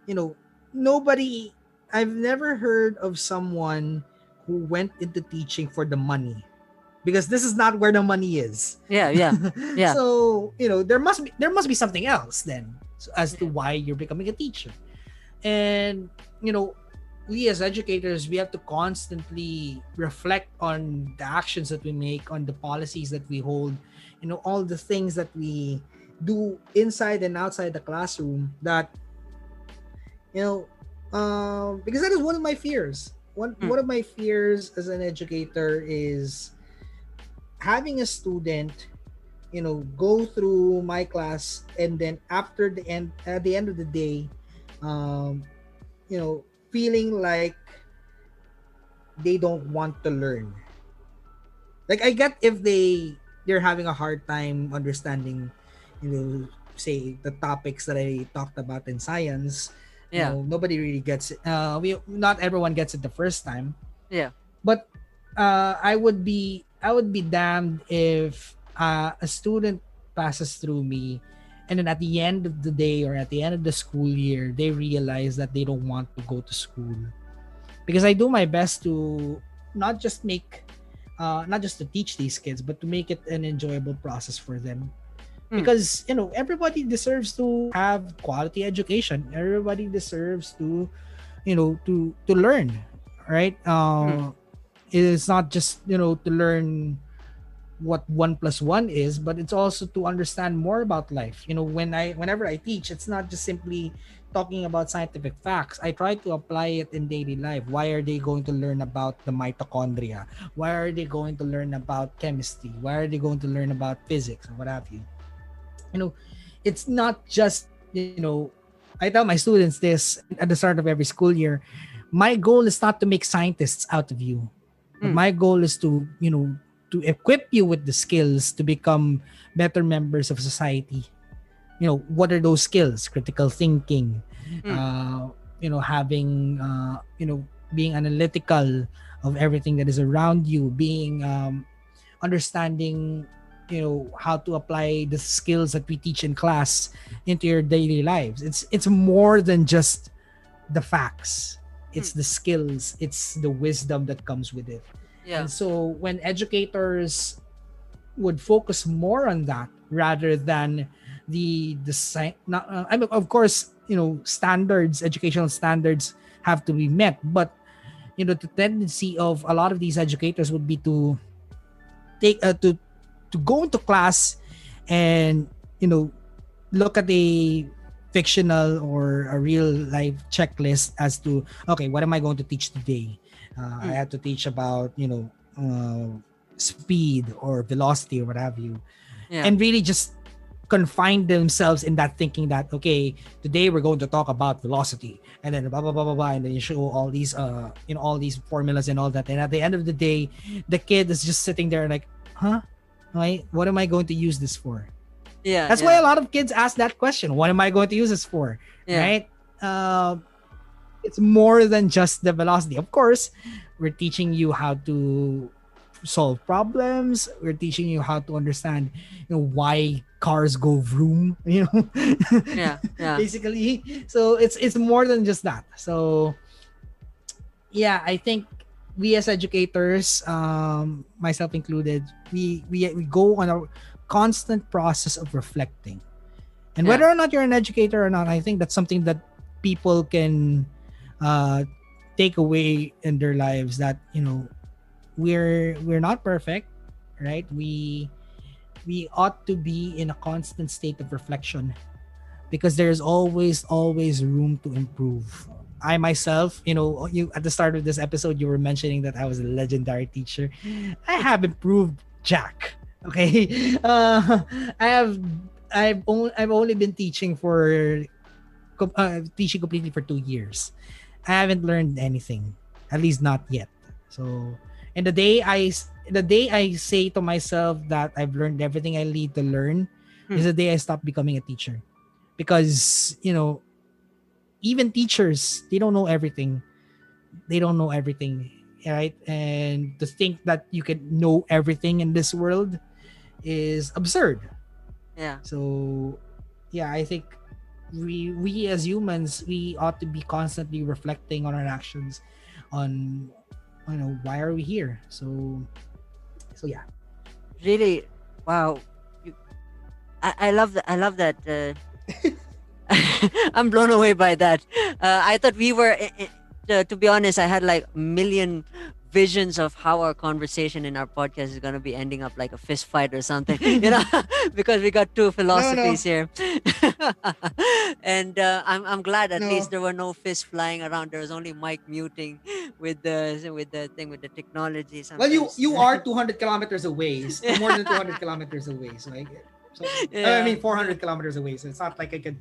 you know, nobody. I've never heard of someone who went into teaching for the money, because this is not where the money is. Yeah. Yeah. Yeah. So there must be something else then, as to Yeah. why you're becoming a teacher. And you know we as educators, we have to constantly reflect on the actions that we make, on the policies that we hold, all the things that we do inside and outside the classroom, that because that is one of my fears. one Hmm. one of my fears as an educator is having a student go through my class, and then at the end of the day, um feeling like they don't want to learn. Like, I get if they're having a hard time understanding, say the topics that I talked about in science. Yeah. Nobody really gets it. Not everyone gets it the first time. Yeah. But I would be damned if a student passes through me, and then at the end of the day or at the end of the school year, they realize that they don't want to go to school. Because I do my best to not just make not just to teach these kids, but to make it an enjoyable process for them. Hmm. Because everybody deserves to have quality education. Everybody deserves to learn, right? Hmm. It is not just to learn what 1 plus 1 is, but it's also to understand more about life. Whenever I teach, it's not just simply talking about scientific facts. I try to apply it in daily life. Why are they going to learn about the mitochondria? Why are they going to learn about chemistry? Why are they going to learn about physics, or what have you? you know it's not just, I tell my students this at the start of every school year. My goal is not to make scientists out of you, but Hmm. my goal is to equip you with the skills to become better members of society. What are those skills? Critical thinking, Hmm. having being analytical of everything that is around you, being understanding how to apply the skills that we teach in class into your daily lives. It's more than just the facts. Hmm. It's the skills, it's the wisdom that comes with it. Yeah. And so when educators would focus more on that rather than not, I mean, of course, standards, educational standards have to be met, but the tendency of a lot of these educators would be to take to go into class and look at a fictional or a real life checklist as to, okay, what am I going to teach today? I Mm. have to teach about speed or velocity or what have you, Yeah. and really just confine themselves in that thinking that, okay, today we're going to talk about velocity, and then blah blah blah blah blah, and then you show all these all these formulas and all that, and at the end of the day the kid is just sitting there like, huh, right, what am I going to use this for? Yeah. That's why a lot of kids ask that question, what am I going to use this for? Yeah. Right. It's more than just the velocity. Of course, we're teaching you how to solve problems. We're teaching you how to understand, why cars go vroom. Yeah. Yeah. Basically. So it's more than just that. So yeah, I think we as educators, myself included, we go on a constant process of reflecting. And Yeah. whether or not you're an educator or not, I think that's something that people can uh, take away in their lives, that we're not perfect, right? We ought to be in a constant state of reflection, because there's always room to improve. I myself, you at the start of this episode, you were mentioning that I was a legendary teacher. I have improved, Jack. Okay, I have I've only been teaching teaching completely for 2 years. I haven't learned anything, at least not yet. So, and the day I say to myself that I've learned everything I need to learn is the day I stop becoming a teacher, because even teachers, they don't know everything. They don't know everything, right? And to think that you can know everything in this world is absurd. Yeah. So, yeah, I think we as humans, we ought to be constantly reflecting on our actions, on why are we here. So yeah. Really. Wow. You, I love that. I love that. I'm blown away by that. I thought we were. To be honest, I had like a million visions of how our conversation in our podcast is gonna be ending up like a fist fight or something. Because we got two philosophies here. And I'm glad at least there were no fists flying around. There was only mic muting with the technology. Well, Sometimes. you are 200 kilometers away, more than 200 kilometers away. So I Yeah. mean 400 kilometers away. So it's not like I could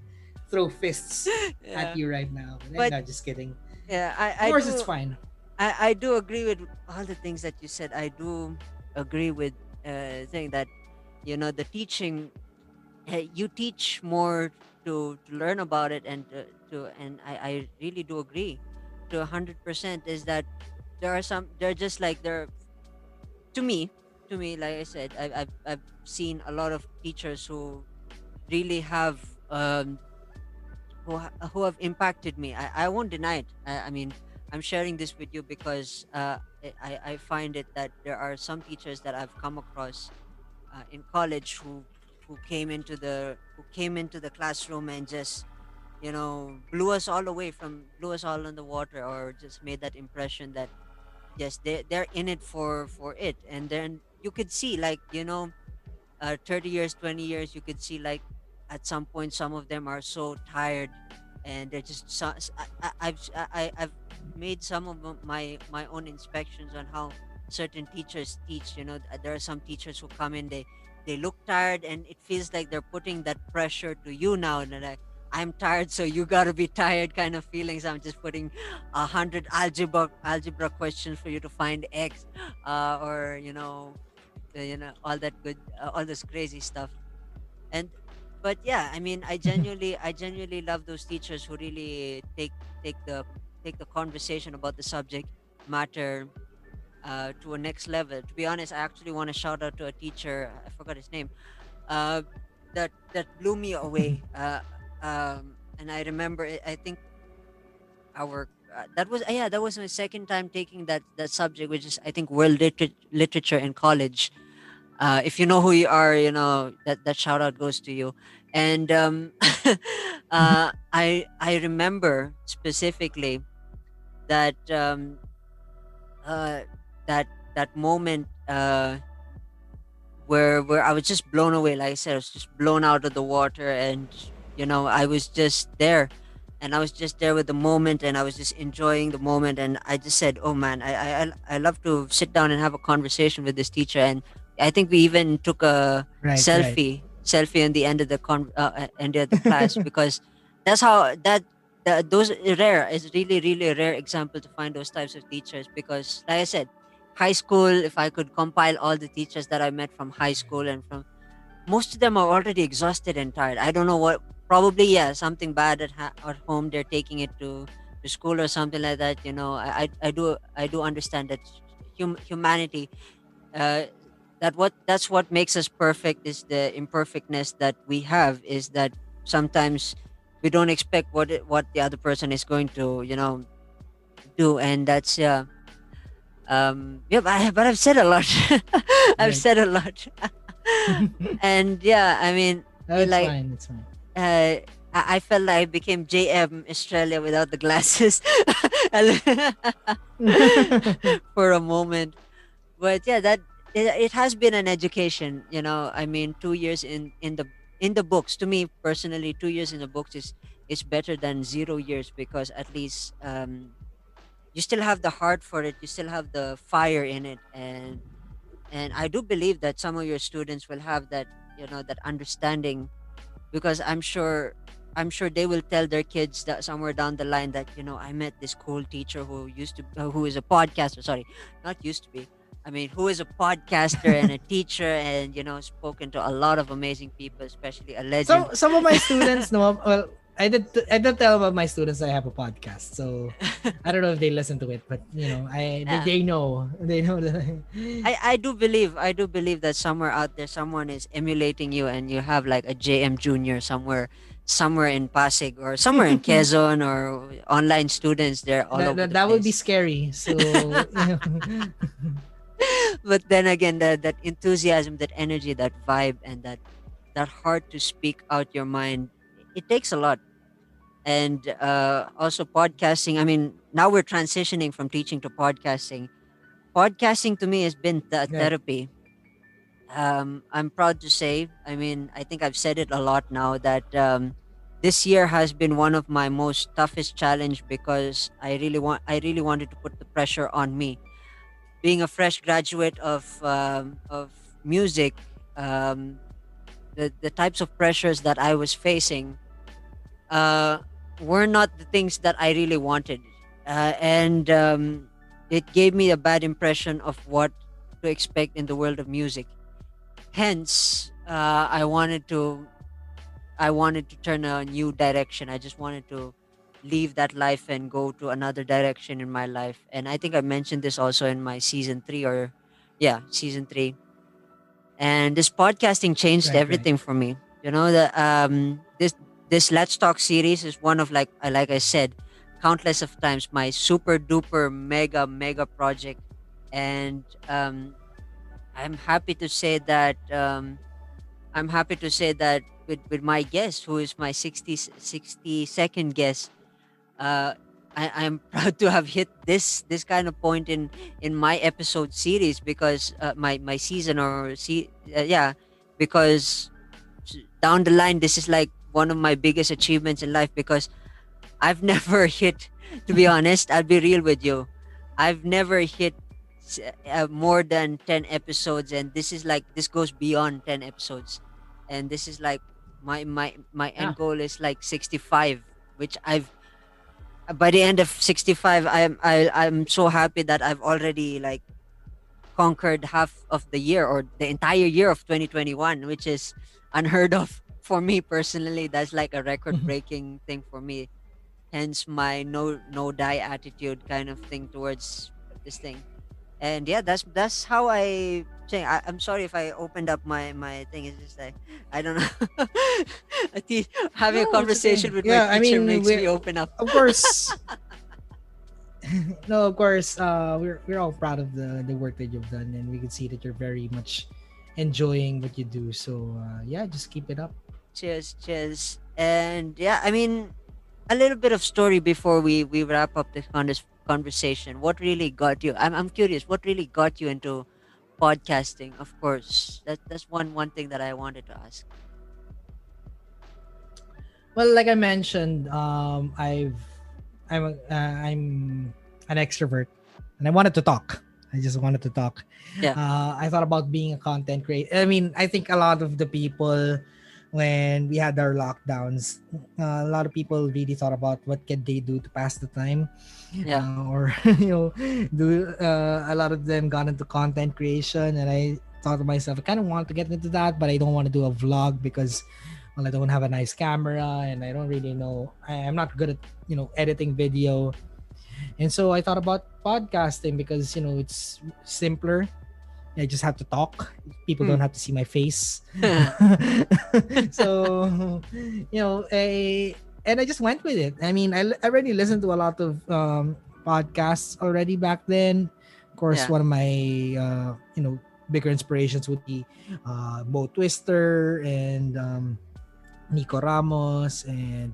throw fists Yeah. at you right now. But- No, just kidding. Yeah, Of course, it's fine. I do agree with all the things that you said. I do agree with saying that the teaching, you teach more to learn about it, and and I really do agree to 100%. Is that they're just like they're to me, like I said, I've seen a lot of teachers who really have who have impacted me. I won't deny it. I mean, I'm sharing this with you because I find it that there are some teachers that I've come across in college who came into the classroom and just blew us all in the water, or just made that impression that yes, they're in it for it. And then you could see, like, 30 years, 20 years, you could see, like, at some point some of them are so tired, and they're just I've made some of my own inspections on how certain teachers teach. There are some teachers who come in, they look tired, and it feels like they're putting that pressure to you now, and they're like, I'm tired, so you gotta be tired, kind of feelings. I'm just putting 100 algebra questions for you to find x, or all that good, all this crazy stuff. And but yeah, I mean, I genuinely love those teachers who really take the take the conversation about the subject matter to a next level. To be honest, I actually want to shout out to a teacher. I forgot his name. Uh, that blew me away. And I remember it, I think our that was yeah, that was my second time taking that subject, which is I think literature in college. If you know who you are, you know that shout out goes to you. And I remember specifically that uh, that that moment where I was just blown away. Like I said, I was just blown out of the water, and I was just there, and I was just there with the moment, and I was just enjoying the moment, and I just said, "Oh man, I love to sit down and have a conversation with this teacher." And I think we even took a Right, right. selfie in the end of the end of the class, because that's how those rare is really a rare example to find those types of teachers, because like I said, high school, if I could compile all the teachers that I met from high school, and from most of them are already exhausted and tired. I don't know what, probably, yeah, something bad at home. They're taking it to school or something like that. I do understand that humanity, uh, that's what makes us perfect, is the imperfectness that we have, is that sometimes we don't expect what the other person is going to do. And that's yeah, but I've said a lot. I've Right. said a lot. And yeah, I mean, No, it's like, fine. It's fine. I felt like I became J.M. Estrella without the glasses for a moment. But yeah, it has been an education. I mean, 2 years in the books. To me personally, 2 years in the books is better than 0 years, because at least you still have the heart for it. You still have the fire in it, and I do believe that some of your students will have that understanding, because I'm sure they will tell their kids that somewhere down the line that I met this cool teacher who is a podcaster. Sorry, not used to be. I mean, who is a podcaster and a teacher, and spoken to a lot of amazing people, especially a legend. Some of my students know. Well, I did tell about my students that I have a podcast, so I don't know if they listen to it, but Yeah. they know that. I do believe that somewhere out there someone is emulating you, and you have like a JM Junior somewhere in Pasig, or somewhere in Quezon, or online students. They're all that, over that the that would be place. scary. So But then again, that enthusiasm, that energy, that vibe, and that heart to speak out your mind, it takes a lot. And also podcasting. I mean, now we're transitioning from teaching to podcasting. Podcasting to me has been the right. therapy. I'm proud to say, I mean, I think I've said it a lot now, that this year has been one of my most toughest challenge, because I really wanted to put the pressure on me. Being a fresh graduate of music, um, the types of pressures that I was facing uh, were not the things that I really wanted, and it gave me a bad impression of what to expect in the world of music. Hence, I wanted to turn a new direction. I just wanted to leave that life and go to another direction in my life. And I think I mentioned this also in my season 3, or yeah, season 3. And this podcasting changed Right, right. everything for me. This Let's Talk series is one of, like I said, countless of times, my super duper mega project. And I'm happy to say that with my guest, who is my 60-second guest, uh, I'm proud to have hit this kind of point in my episode series, because my season, or yeah, because down the line, this is like one of my biggest achievements in life, because I've never hit, to be honest, I'll be real with you. I've never hit more than 10 episodes, and this goes beyond 10 episodes. And this is like my Yeah. end goal is like 65, which I've by the end of 65, I'm so happy that I've already like conquered half of the year, or the entire year of 2021, which is unheard of for me personally. That's like a record breaking thing for me. Hence my no die attitude kind of thing towards this thing. And yeah, that's how I say. I'm sorry if I opened up my thing. It's just like I don't know. Having a No, it's okay. conversation with my Yeah, I teacher mean, makes we're me open up. of course. No, of course. We're all proud of the work that you've done, and we can see that you're very much enjoying what you do. So yeah, just keep it up. Cheers, cheers. And yeah, I mean, a little bit of story before we wrap up this conversation. What really got you? I'm curious. What really got you into podcasting? Of course, that's one thing that I wanted to ask. Well, like I mentioned, I'm an extrovert, and I wanted to talk. I just wanted to talk. Yeah, I thought about being a content creator. I mean, I think a lot of the people, when we had our lockdowns, a lot of people really thought about what can they do to pass the time, yeah, or do a lot of them got into content creation, and I thought to myself, I kind of want to get into that, but I don't want to do a vlog because well, I don't have a nice camera and I don't really know. I'm not good at editing video, and so I thought about podcasting because it's simpler. I just have to talk. People don't mm. have to see my face. So and I just went with it. I mean, I already listened to a lot of podcasts already back then. Of course, Yeah, one of my bigger inspirations would be Mo Twister and Nico Ramos, and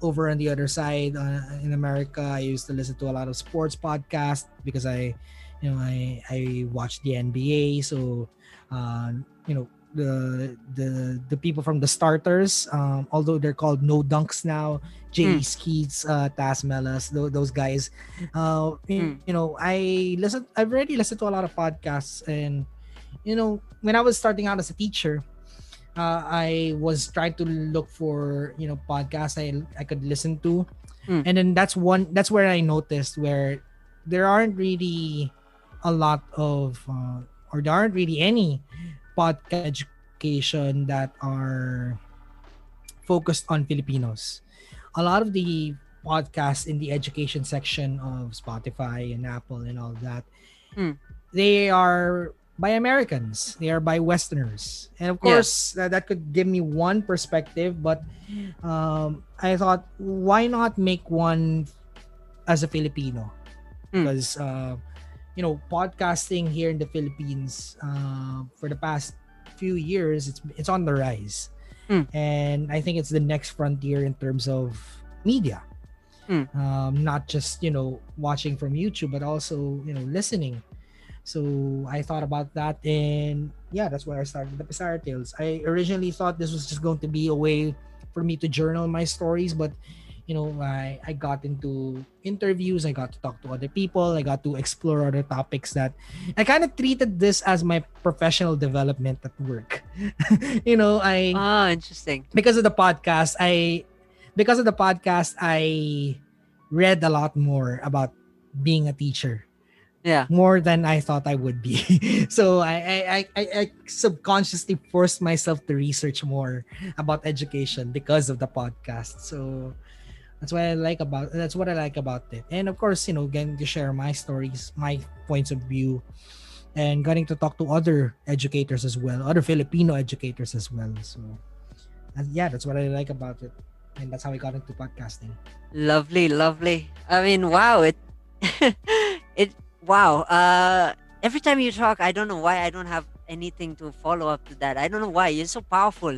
over on the other side in America, I used to listen to a lot of sports podcasts because I watch the NBA. So uh, you know the people from the starters, although they're called No Dunks now, Jay mm, Skeets, Taz Melas, those guys. mm, I've already listened to a lot of podcasts, and when I was starting out as a teacher, I was trying to look for podcasts I could listen to, mm, and then that's where I noticed where there aren't really a lot of or there aren't really any podcast education that are focused on Filipinos. A lot of the podcasts in the education section of Spotify and Apple and all that, mm. they are by Americans. They are by Westerners. And of Yeah, course, that could give me one perspective, but I thought, why not make one as a Filipino? mm, Because, podcasting here in the Philippines for the past few years, it's on the rise. mm, And I think it's the next frontier in terms of media. mm. Not just, watching from YouTube, but also, listening. So I thought about that, and yeah, that's why I started the Pisara Tales. I originally thought this was just going to be a way for me to journal my stories, but I got into interviews, I got to talk to other people, I got to explore other topics that I kind of treated this as my professional development at work. I Ah, interesting. because of the podcast, I read a lot more about being a teacher, Yeah, more than I thought I would be. So I subconsciously forced myself to research more about education because of the podcast. So that's what I like about it. And of course, getting to share my stories, my points of view, and getting to talk to other educators as well, other Filipino educators as well. So yeah, that's what I like about it. And that's how I got into podcasting. lovely, lovely. I mean, wow, it, wow. Every time you talk, I don't know why I don't have anything to follow up to that. I don't know why you're so powerful.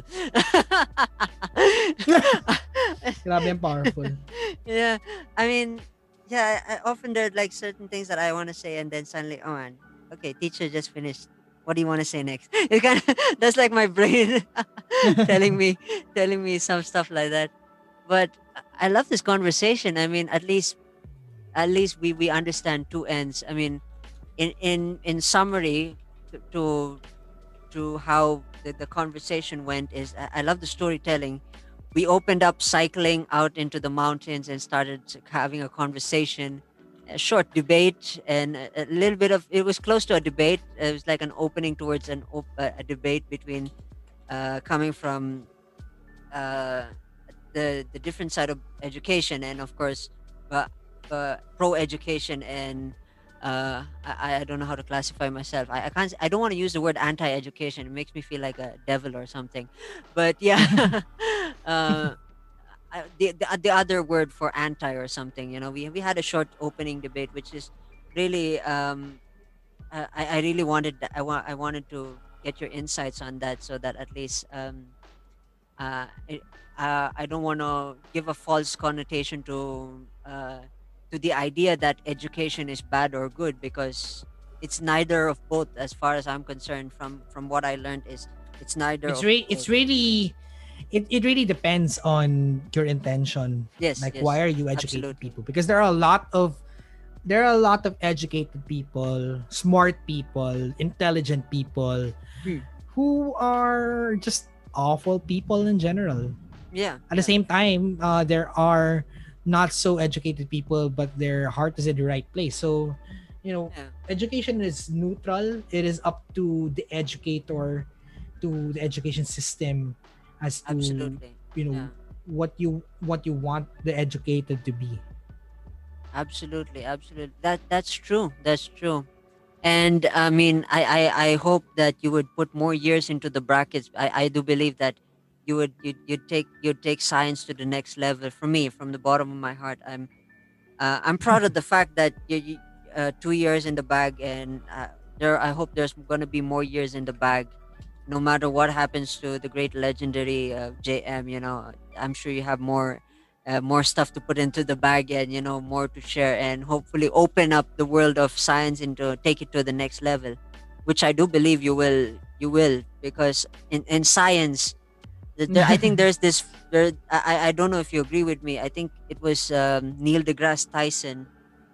Grabe and powerful. Yeah, I mean, yeah, I often there are like certain things that I want to say, and then suddenly, oh man, okay, teacher just finished. What do you want to say next? It kind of that's like my brain telling me some stuff like that. But I love this conversation. I mean, at least we understand two ends. I mean, in summary, to how the conversation went is I love the storytelling. We opened up cycling out into the mountains and started having a conversation, a short debate, and a little bit of it was close to a debate. It was like an opening towards a debate between coming from uh, the different side of education, and of course, uh, pro education and I don't know how to classify myself. I can't. I don't want to use the word anti-education. It makes me feel like a devil or something. But yeah, uh, the other word for anti or something. We had a short opening debate, which is really I really I wanted to get your insights on that, so that at least uh, it, I don't want to give a false connotation to the idea that education is bad or good, because it's neither of both as far as I'm concerned. From what I learned is it's neither of both. It's really it really depends on your intention. Yes, Like, why yes, are you educating absolutely. people? Because there are a lot of educated people, smart people, intelligent people Hmm. who are just awful people in general. Yeah, At the yeah, same time, there are not so educated people, but their heart is in the right place. So, yeah, education is neutral. It is up to the educator, to the education system, as to absolutely. you know Yeah. what you want the educated to be. Absolutely, absolutely. That's true. That's true. And I mean, I hope that you would put more years into the brackets. I do believe that you'd take science to the next level. For me, from the bottom of my heart, I'm proud of the fact that 2 years in the bag, and there I hope there's gonna be more years in the bag, no matter what happens to the great legendary JM. I'm sure you have more stuff to put into the bag, and more to share, and hopefully open up the world of science and to take it to the next level, which I do believe you will, because in science, I think there's this there I don't know if you agree with me. I think it was Neil deGrasse Tyson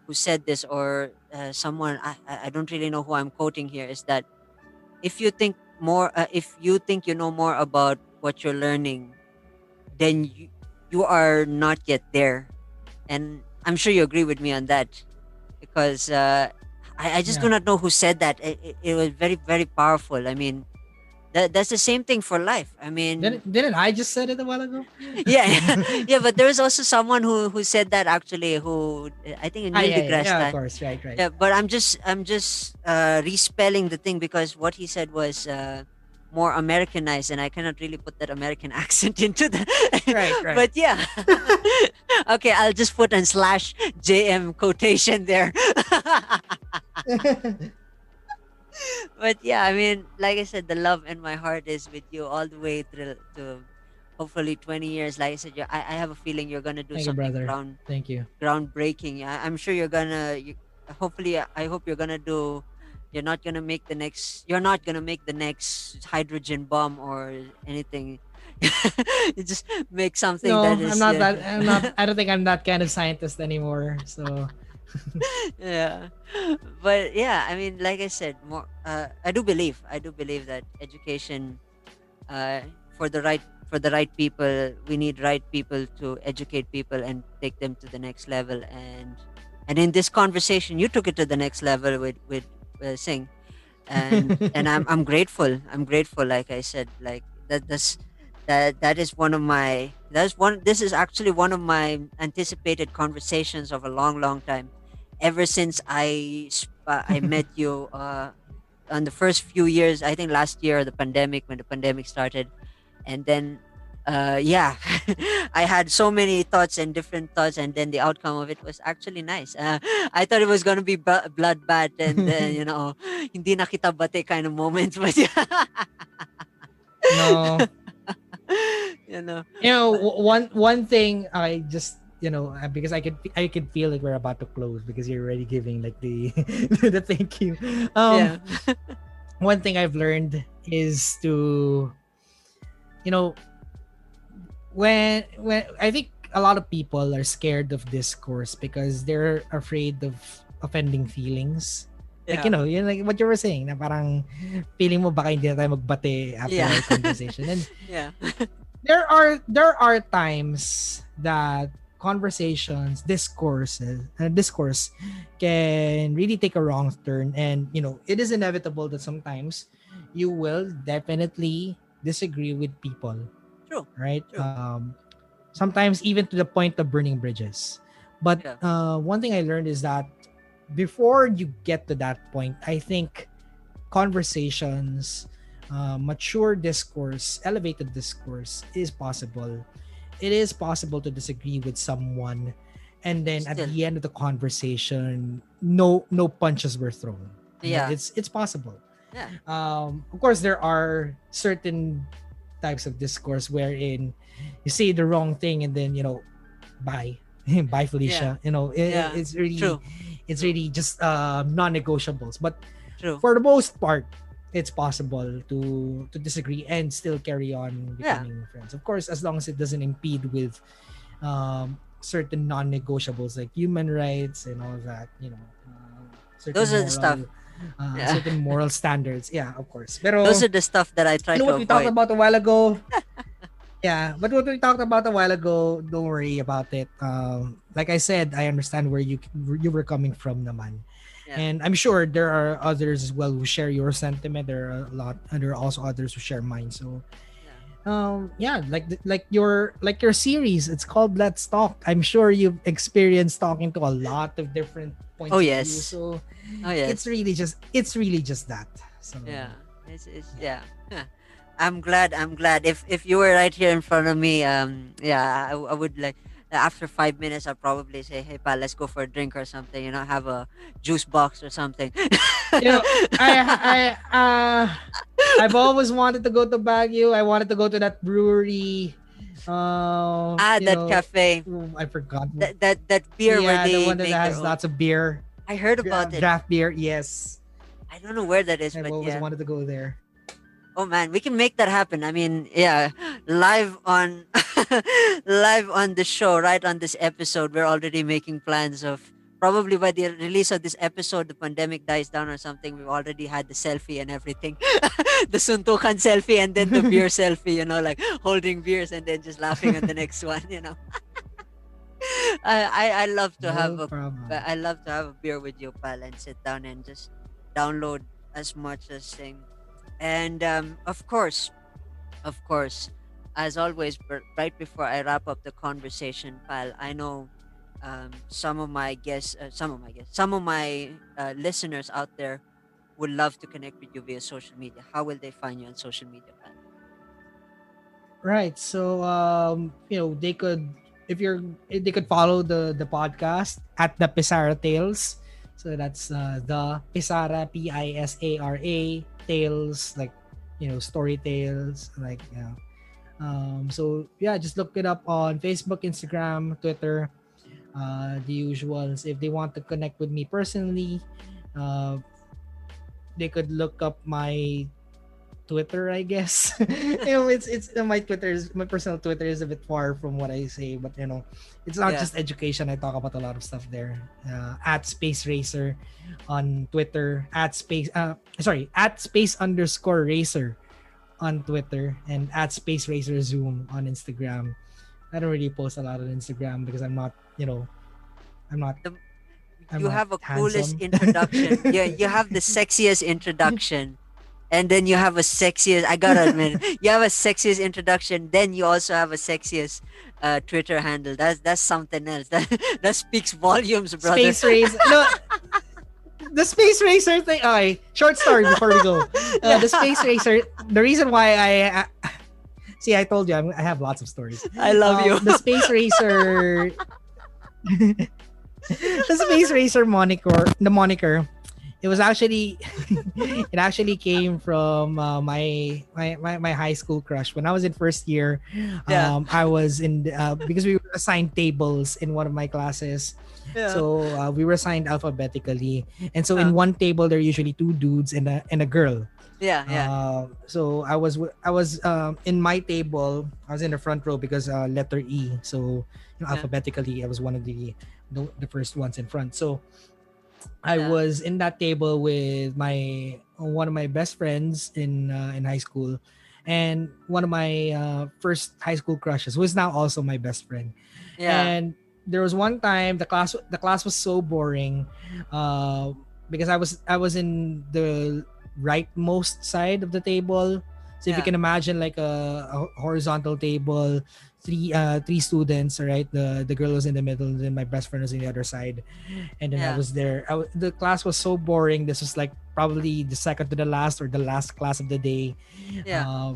who said this, or someone. I don't really know who I'm quoting here. Is that if you think you know more about what you're learning, then you are not yet there. And I'm sure you agree with me on that, because I just do Yeah. not know who said that. It was very, very powerful. I mean, that's the same thing for life. I mean, Didn't I just said it a while ago? yeah, yeah, but there was also someone who said that, actually, who I think Ah, Neil yeah, yeah, deGrasse yeah, of Tyson. course, right, right. Yeah, but I'm just respelling the thing, because what he said was more Americanized, and I cannot really put that American accent into the. Right, right. But yeah, okay, I'll just put an slash JM quotation there. But yeah, I mean, like I said, the love in my heart is with you all the way through to hopefully 20 years. Like I said, I have a feeling you're gonna do Thank you, something brother. Thank you. groundbreaking. I'm sure hopefully, I hope you're gonna do. You're not gonna make the next hydrogen bomb or anything. You just make something No, that I'm is, not yeah. that. I'm not. I don't think I'm that kind of scientist anymore. So Yeah, but yeah, I mean, like I said, more. I do believe that education, for the right people, we need right people to educate people and take them to the next level. And in this conversation, you took it to the next level with Singh, and I'm grateful. I'm grateful. Like I said, like that is one of my that's one. This is actually one of my anticipated conversations of a long, long time. Ever since I met you on the first few years, I think last year, the pandemic, when the pandemic started, and then yeah, I had so many thoughts and different thoughts, and then the outcome of it was actually nice. I thought it was going to be bloodbath, and then hindi na kita bate kind of moments. But yeah. no, you know but one thing I just because I could feel like we're about to close because you're already giving like the the thank you. yeah. One thing I've learned is to you know when I think a lot of people are scared of discourse because they're afraid of offending feelings. Like Yeah. like what you were saying na parang feeling mo baka hindi na tayo magbate after Yeah. our conversation. And Yeah. there are times that discourse can really take a wrong turn, and it is inevitable that sometimes you will definitely disagree with people, True. right? True. Sometimes even to the point of burning bridges. But Yeah. one thing I learned is that before you get to that point, I think conversations, mature discourse, elevated discourse is possible. It is possible to disagree with someone, and then at Still, the end of the conversation, no punches were thrown. yeah, It's possible. yeah, Of course, there are certain types of discourse wherein you say the wrong thing and then bye, bye yeah, Felicia. yeah. True, It's true, really just non-negotiables. But true. for the most part, it's possible to disagree and still carry on Yeah, becoming friends. Of course, as long as it doesn't impede with certain non-negotiables like human rights and all that. Certain those are the stuff. moral Yeah, certain moral standards. Yeah, of course. those Pero are the stuff that I try to what we talked avoid. about a while ago, yeah, but what we talked about a while ago, don't worry about it. Like I said, I understand where you were coming from, naman. Yeah, And I'm sure there are others as well who share your sentiment. There are a lot, and there are also others who share mine. So, yeah. yeah, like your series, it's called Let's Talk. I'm sure you've experienced talking to a lot of different Oh points of view. yes, So, oh it's really just that. So, yeah. It's yeah. yeah. I'm glad. I'm glad. If you were right here in front of me, yeah, I would like. After 5 minutes, I'll probably say, "Hey, pal, let's go for a drink or something. Have a juice box or something." You know, I've always wanted to go to Baguio. I wanted to go to that brewery. That cafe, I forgot. that beer where Yeah, the they one that make their has own. lots of beer, I heard about it. draft beer. Yes, I don't know where that is, I've but always yeah. wanted to go there. Oh man, we can make that happen. I mean, yeah, live on live on the show, right on this episode, we're already making plans of probably by the release of this episode, the pandemic dies down or something. We've already had the selfie and everything, the suntukan selfie and then the beer selfie. Like holding beers and then just laughing at the next one. I love to have No problem. I love to have a beer with you, pal, and sit down and just download as much as thing. And of course, as always, right before I wrap up the conversation, pal, I know some of my listeners out there would love to connect with you via social media. How will they find you on social media, pal? Right. So they could if they could follow the podcast at the Pisara Tales. So that's the Pisara Pisara Tales, like story tales, like so yeah, just look it up on Facebook, Instagram, Twitter, the usuals. If they want to connect with me personally, uh they could look up my Twitter, I guess. It's my personal Twitter is a bit far from what I say, but it's not Yeah. just education. I talk about a lot of stuff there. At Space Racer on Twitter, at space_racer on Twitter, and at Space Racer Zoom on Instagram. I don't really post a lot on Instagram because I'm not The, I'm you not have a coolest handsome. introduction. Yeah, you have the sexiest introduction. And then you have a sexiest, I gotta admit, you have a sexiest introduction. Then you also have a sexiest Twitter handle. That's something else. That speaks volumes, brother. Space Racer. No, the Space Racer thing. Okay, short story before we go. Yeah. The Space Racer. The reason why see, I told you I have lots of stories. I love you. The Space Racer. The Space Racer moniker. It was actually it actually came from my high school crush when I was in first year. Yeah. I was in because we were assigned tables in one of my classes. Yeah. So we were assigned alphabetically, and so Uh. in one table there are usually two dudes and a girl. Yeah, yeah. So I was in my table. I was in the front row because letter E. So Yeah. alphabetically, I was one of the first ones in front. So I Yeah. was in that table with one of my best friends in high school, and one of my first high school crushes, who is now also my best friend. Yeah. And there was one time the class was so boring, uh, because I was in the rightmost side of the table. So if you Yeah. can imagine like a horizontal table, three students. All right, the girl was in the middle, and then my best friend was in the other side, and then I Yeah. was there. The class was so boring. This was like probably the second to the last or the last class of the day. Yeah.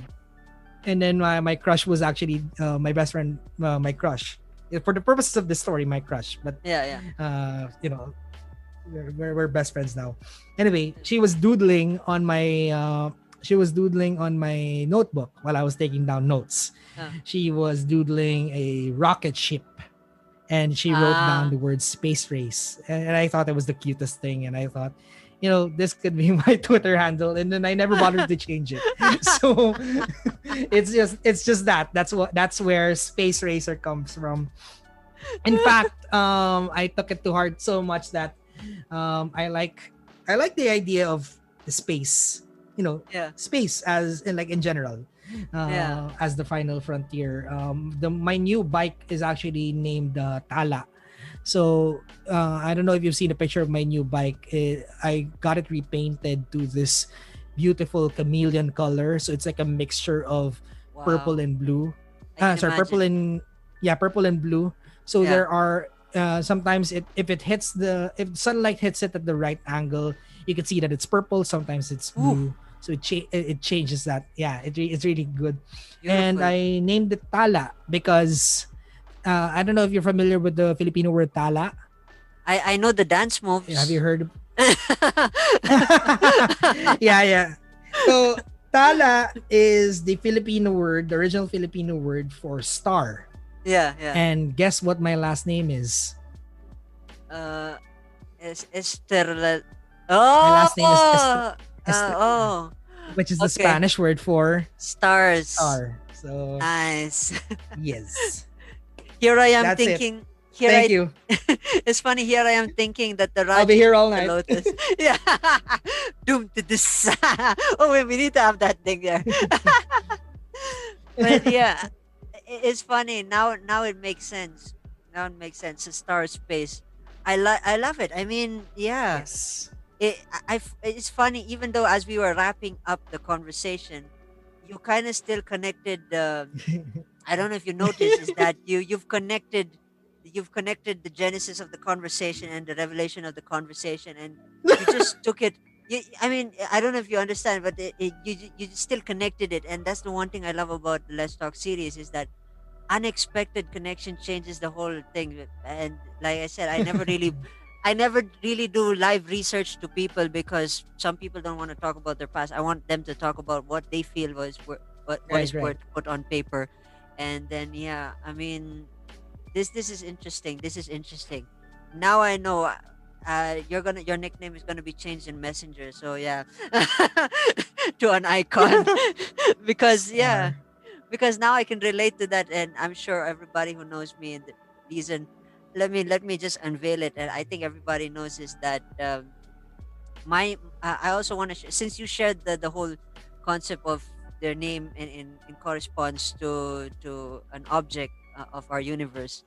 And then my crush was actually my best friend, my crush. For the purposes of the story, my crush, but Yeah. Yeah. you know, we're best friends now. Anyway, she was doodling on my notebook while I was taking down notes. Uh, She was doodling a rocket ship, and she wrote down ah. the word space race, and I thought it was the cutest thing, and I thought, you know, this could be my Twitter handle, and then I never bothered to change it. So it's just that's where space racer comes from. In fact, I took it to heart so much that I like the idea of the space, Yeah. space as in general, Yeah. as the final frontier. My new bike is actually named Tala. So I don't know if you've seen a picture of my new bike. I got it repainted to this beautiful chameleon color. So it's like a mixture of purple Wow. and blue. I can Sorry, imagine. purple and blue. So Yeah. there are sometimes if sunlight hits it at the right angle, you can see that it's purple. Sometimes it's Ooh, blue. So it changes that. Yeah, it's really good. And beautiful. I named it Tala because I don't know if you're familiar with the Filipino word tala. I know the dance Have you moves. heard? Yeah, yeah. So tala is the Filipino word, the original Filipino word for star. Yeah. Yeah. And guess what my last name is? Uh, Estrella. My last name is Oh. Estrella, Oh. which is the Okay. Spanish word for Stars. star. So Nice. yes, Here I am that's it. thinking. Here Thank I. you. It's funny. Here I am thinking that the I'll be Rajiv here all the night. Lotus. Yeah. Doom to this. Oh wait, we need to have that thing there. But yeah, it's funny now. Now it makes sense. Now it makes sense. The star space. I love it. I mean, yeah. Yes. It's funny. Even though as we were wrapping up the conversation, you kind of still connected. I don't know if you noticed is that you've connected the genesis of the conversation and the revelation of the conversation, and you just took it. I mean, I don't know if you understand, but you still connected it, and that's the one thing I love about the Let's Talk series is that unexpected connection changes the whole thing. And like I said, I never really do live research to people because some people don't want to talk about their past. I want them to talk about what they feel what Right, is right. worth put on paper, and then yeah, I mean, this is interesting. This is interesting. Now I know. Your nickname is gonna be changed in Messenger. So yeah, to an icon, because yeah, Star. because now I can relate to that, and I'm sure everybody who knows me in the reason. Let me just unveil it, and I think everybody knows is that my I also want to since you shared the whole concept of their name in corresponds to an object of our universe.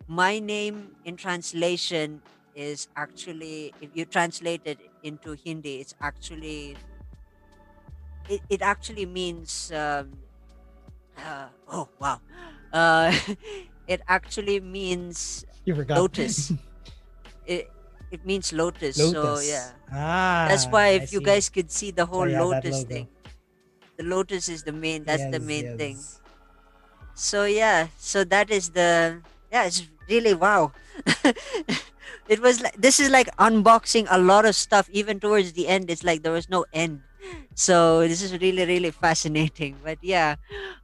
My name in translation is actually, if you translate it into Hindi, it actually means oh wow, uh, it actually means You forgot. lotus. It means lotus. So Lotus. yeah, that's Ah, why I if you see. guys could see the So whole yeah, that lotus logo. thing, the lotus is the main. That's the Yes, main thing. yes. So yeah, so that is the yeah. It's really wow. It was like this is like unboxing a lot of stuff. Even towards the end, it's like there was no end. So this is really really fascinating. But yeah,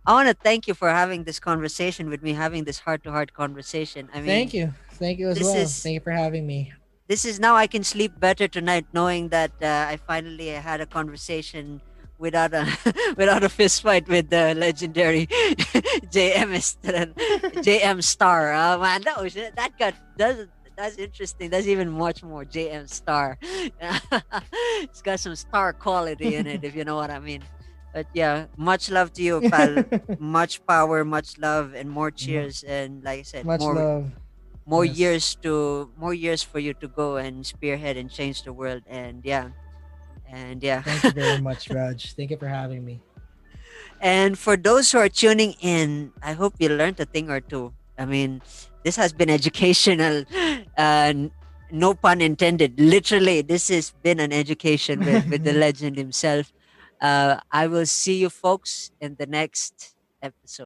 I want to thank you for having this conversation with me, having this heart to heart conversation. I Thank mean, you. Thank you as this well. is Thank you for having me. now I can sleep better tonight knowing that I finally had a conversation without a without a fist fight with the legendary J.em Estrella, J.em Star. Man, that's interesting. That's even much more J.em Star. It's got some star quality in it, if you know what I mean. But yeah, much love to you, pal. Much power, much love, and more Mu- cheers. And like I said, Much love. Yes. more years for you to go and spearhead and change the world. And yeah, Thank you very much, Raj. Thank you for having me. And for those who are tuning in, I hope you learned a thing or two. I mean, this has been educational. No pun intended. Literally, this has been an education with the legend himself. I will see you folks in the next episode.